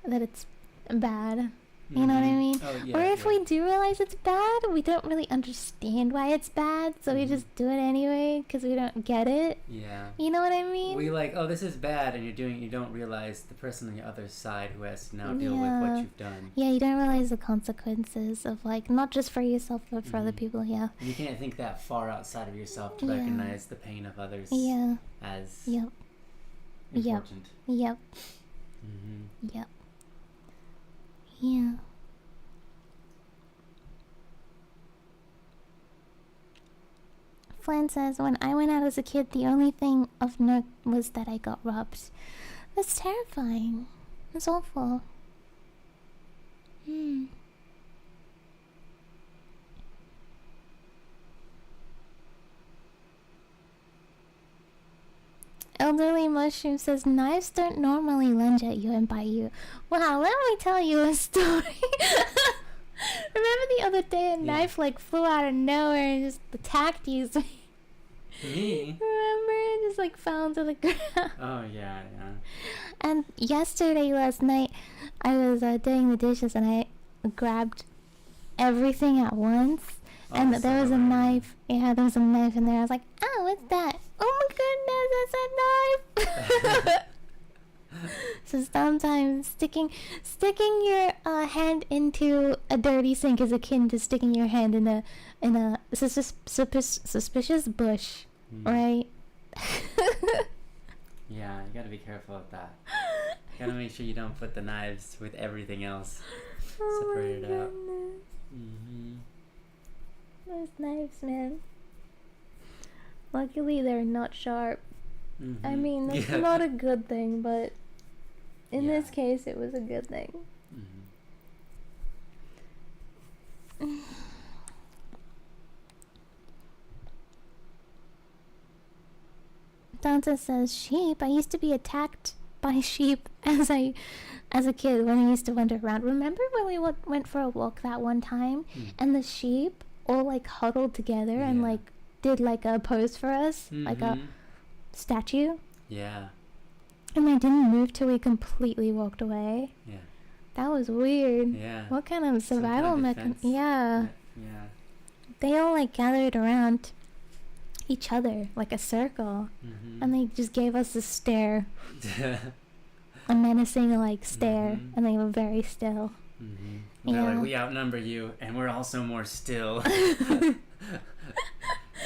that it's bad. You know what I mean? Oh, yeah, or if we do realize it's bad, we don't really understand why it's bad, so we just do it anyway because we don't get it. Yeah. You know what I mean? We like, oh, this is bad, and you don't realize the person on the other side who has to now deal with what you've done. Yeah, you don't realize the consequences of, like, not just for yourself, but for other people, yeah. You can't think that far outside of yourself to recognize the pain of others as important. Yep. Yeah. Flan says, when I went out as a kid, the only thing of note was that I got robbed. That's terrifying. That's awful. Elderly Mushroom says, knives don't normally lunge at you and bite you. Wow, let me tell you a story. Remember the other day a knife like flew out of nowhere and just attacked you? Me? Remember? It just like fell into the ground. Oh, yeah. And last night, I was doing the dishes and I grabbed everything at once. Oh, and there was a knife. Yeah, there was a knife in there. I was like, oh, what's that? Oh my goodness, that's a knife! So sometimes sticking your hand into a dirty sink is akin to sticking your hand in a suspicious bush, right? Yeah, you gotta be careful with that. You gotta make sure you don't put the knives with everything else separated out. Those knives, man. Luckily, they're not sharp. I mean, that's not a good thing, but in this case, it was a good thing. Dante says, sheep. I used to be attacked by sheep as a kid when I used to wander around. Remember when we went for a walk that one time and the sheep all like huddled together and like did like a pose for us, like a statue? Yeah. And they didn't move till we completely walked away. Yeah. That was weird. Yeah. What kind of survival mechanism? Yeah. They all like gathered around each other like a circle, and they just gave us a stare, a menacing like stare, and they were very still. They're like, we outnumber you, and we're also more still.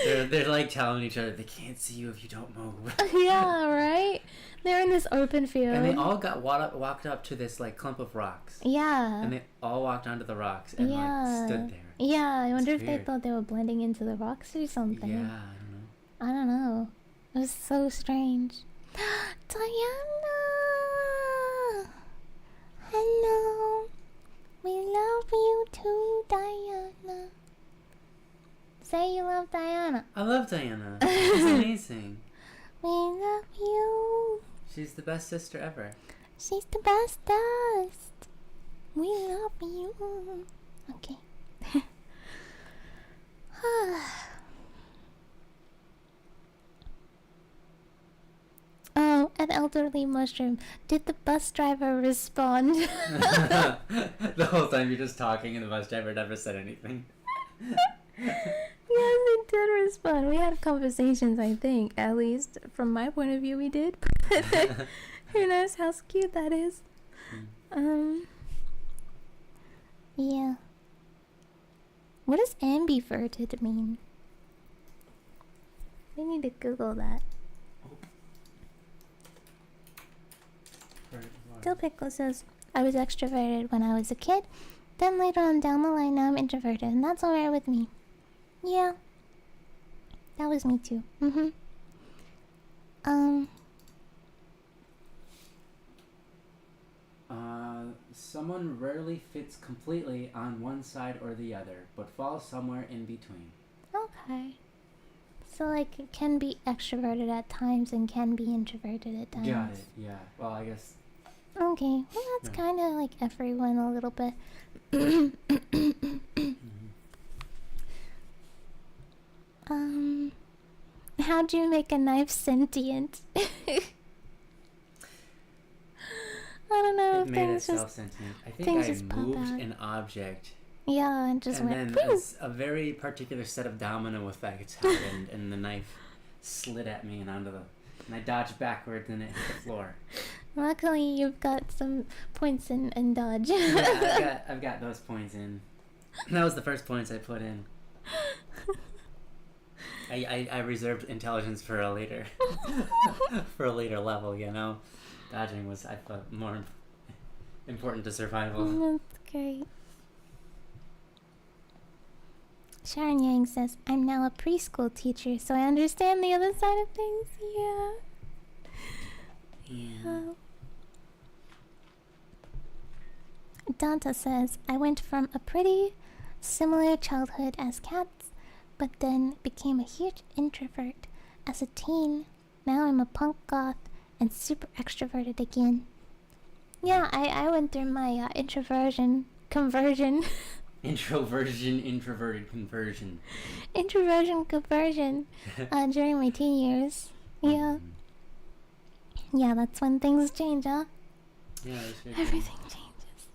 They're like telling each other they can't see you if you don't move. Yeah, right. They're in this open field, and they all got walked up to this like clump of rocks. Yeah. And they all walked onto the rocks and like stood there. Yeah, I wonder if they thought they were blending into the rocks or something. Yeah, I don't know. It was so strange. Diana! Hello! We love you too, Diana. Say you love Diana. I love Diana. She's amazing. We love you. She's the best sister ever. She's the bestest. We love you. Okay. Oh, an elderly mushroom. Did the bus driver respond? The whole time you're just talking and the bus driver never said anything. Yes, he did respond. We had conversations, I think. At least from my point of view, we did. Who knows how cute that is? Yeah. What does ambiverted mean? We need to Google that. Dill Pickle says, I was extroverted when I was a kid. Then later on down the line, now I'm introverted. And that's alright with me. Yeah. That was me too. Someone rarely fits completely on one side or the other, but falls somewhere in between. Okay. So, like, it can be extroverted at times and can be introverted at times. Got it, yeah. Well, I guess... Okay, well, that's kind of like everyone a little bit. How'd you make a knife sentient? I don't know. It made itself sentient. I think I moved an object. Yeah, and just went. Then a very particular set of domino effects happened, and the knife slid at me and and I dodged backwards and it hit the floor. Luckily, you've got some points in dodge. Yeah, I've got those points in. That was the first points I put in. I reserved intelligence for a later level, you know. Dodging was, I thought, more important to survival. That's great. Sharon Yang says, I'm now a preschool teacher, so I understand the other side of things. Yeah. Danta says, I went from a pretty similar childhood as cats, but then became a huge introvert as a teen. Now I'm a punk goth and super extroverted again. Yeah, I went through my introversion conversion. Introverted conversion. Introversion conversion during my teen years. Yeah. Yeah, that's when things change, huh? Yeah, everything changes.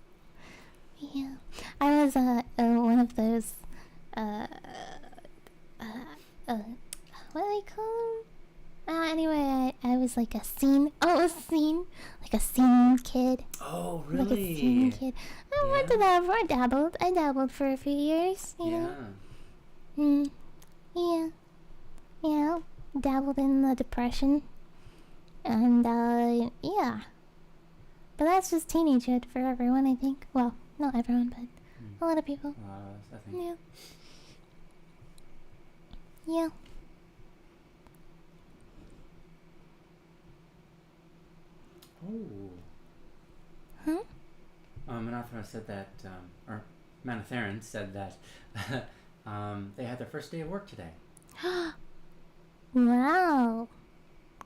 Yeah. I was one of those what do they call them? Anyway, I was like a scene. Oh, a scene, like a scene kid. Oh, really? Like a scene kid. I did that. I dabbled for a few years. You know. Yeah. You know, dabbled in the depression, and yeah. But that's just teenagehood for everyone, I think. Well, not everyone, but a lot of people. I think. Yeah. Yeah. Oh. Huh? Manathra said that, or Manatharan said that they had their first day of work today. Wow.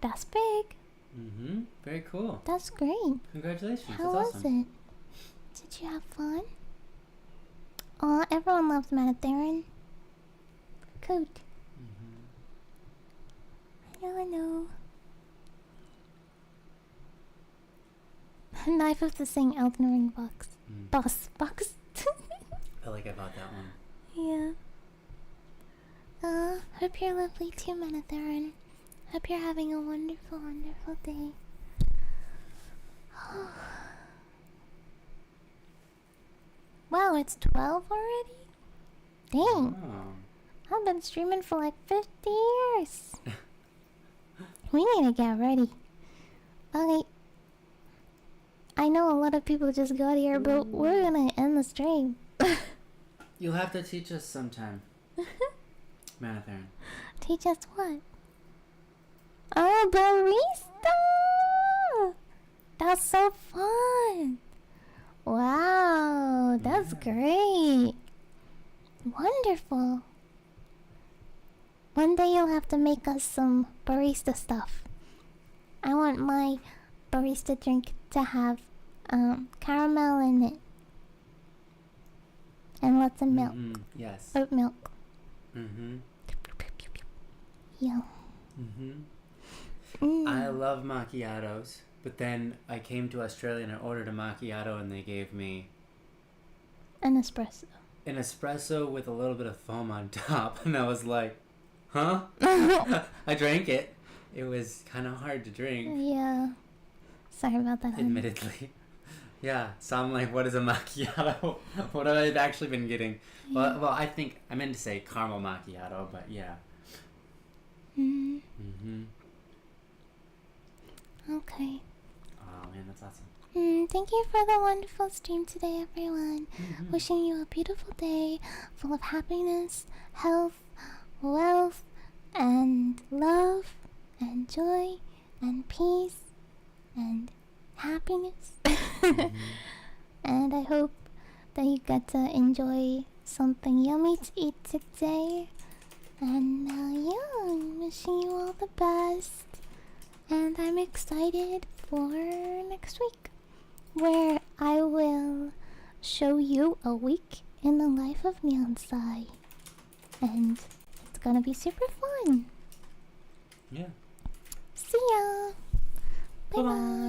That's big. Very cool. That's great. Congratulations. How That's awesome. was it? Did you have fun? Aw, everyone loves Manatharan. Coot. I know. Knife of the Sing Elden Ring box. Boss box. I feel like I bought that one. Yeah. Hope you're lovely too, Manatharan. Hope you're having a wonderful, wonderful day. Wow, it's 12 already? Dang. Oh. I've been streaming for like 50 years. We need to get ready. Okay. I know a lot of people just got here, but we're gonna end the stream. You'll have to teach us sometime. Manatharan. Teach us what? Oh, barista! That's so fun! Wow, that's great. Wonderful. One day you'll have to make us some barista stuff. I want my barista drink to have caramel in it. And lots of milk. Yes. Oat milk. Mm-hmm. Yeah. Mm-hmm. I love macchiatos, but then I came to Australia and I ordered a macchiato and they gave me an espresso. An espresso with a little bit of foam on top, and I was like, huh? I drank it. It was kind of hard to drink. Yeah. Sorry about that. Admittedly. Yeah, so I'm like, what is a macchiato? What have I actually been getting? Yeah. Well, I think I meant to say caramel macchiato, but yeah. Mm-hmm. Okay. Oh man, that's awesome. Thank you for the wonderful stream today, everyone. Wishing you a beautiful day full of happiness, health, wealth, and love, and joy, and peace, and happiness. And I hope that you get to enjoy something yummy to eat today. And yeah, I'm wishing you all the best. And I'm excited for next week, where I will show you a week in the life of Nyansai. And it's gonna be super fun. Yeah. See ya. Bye bye.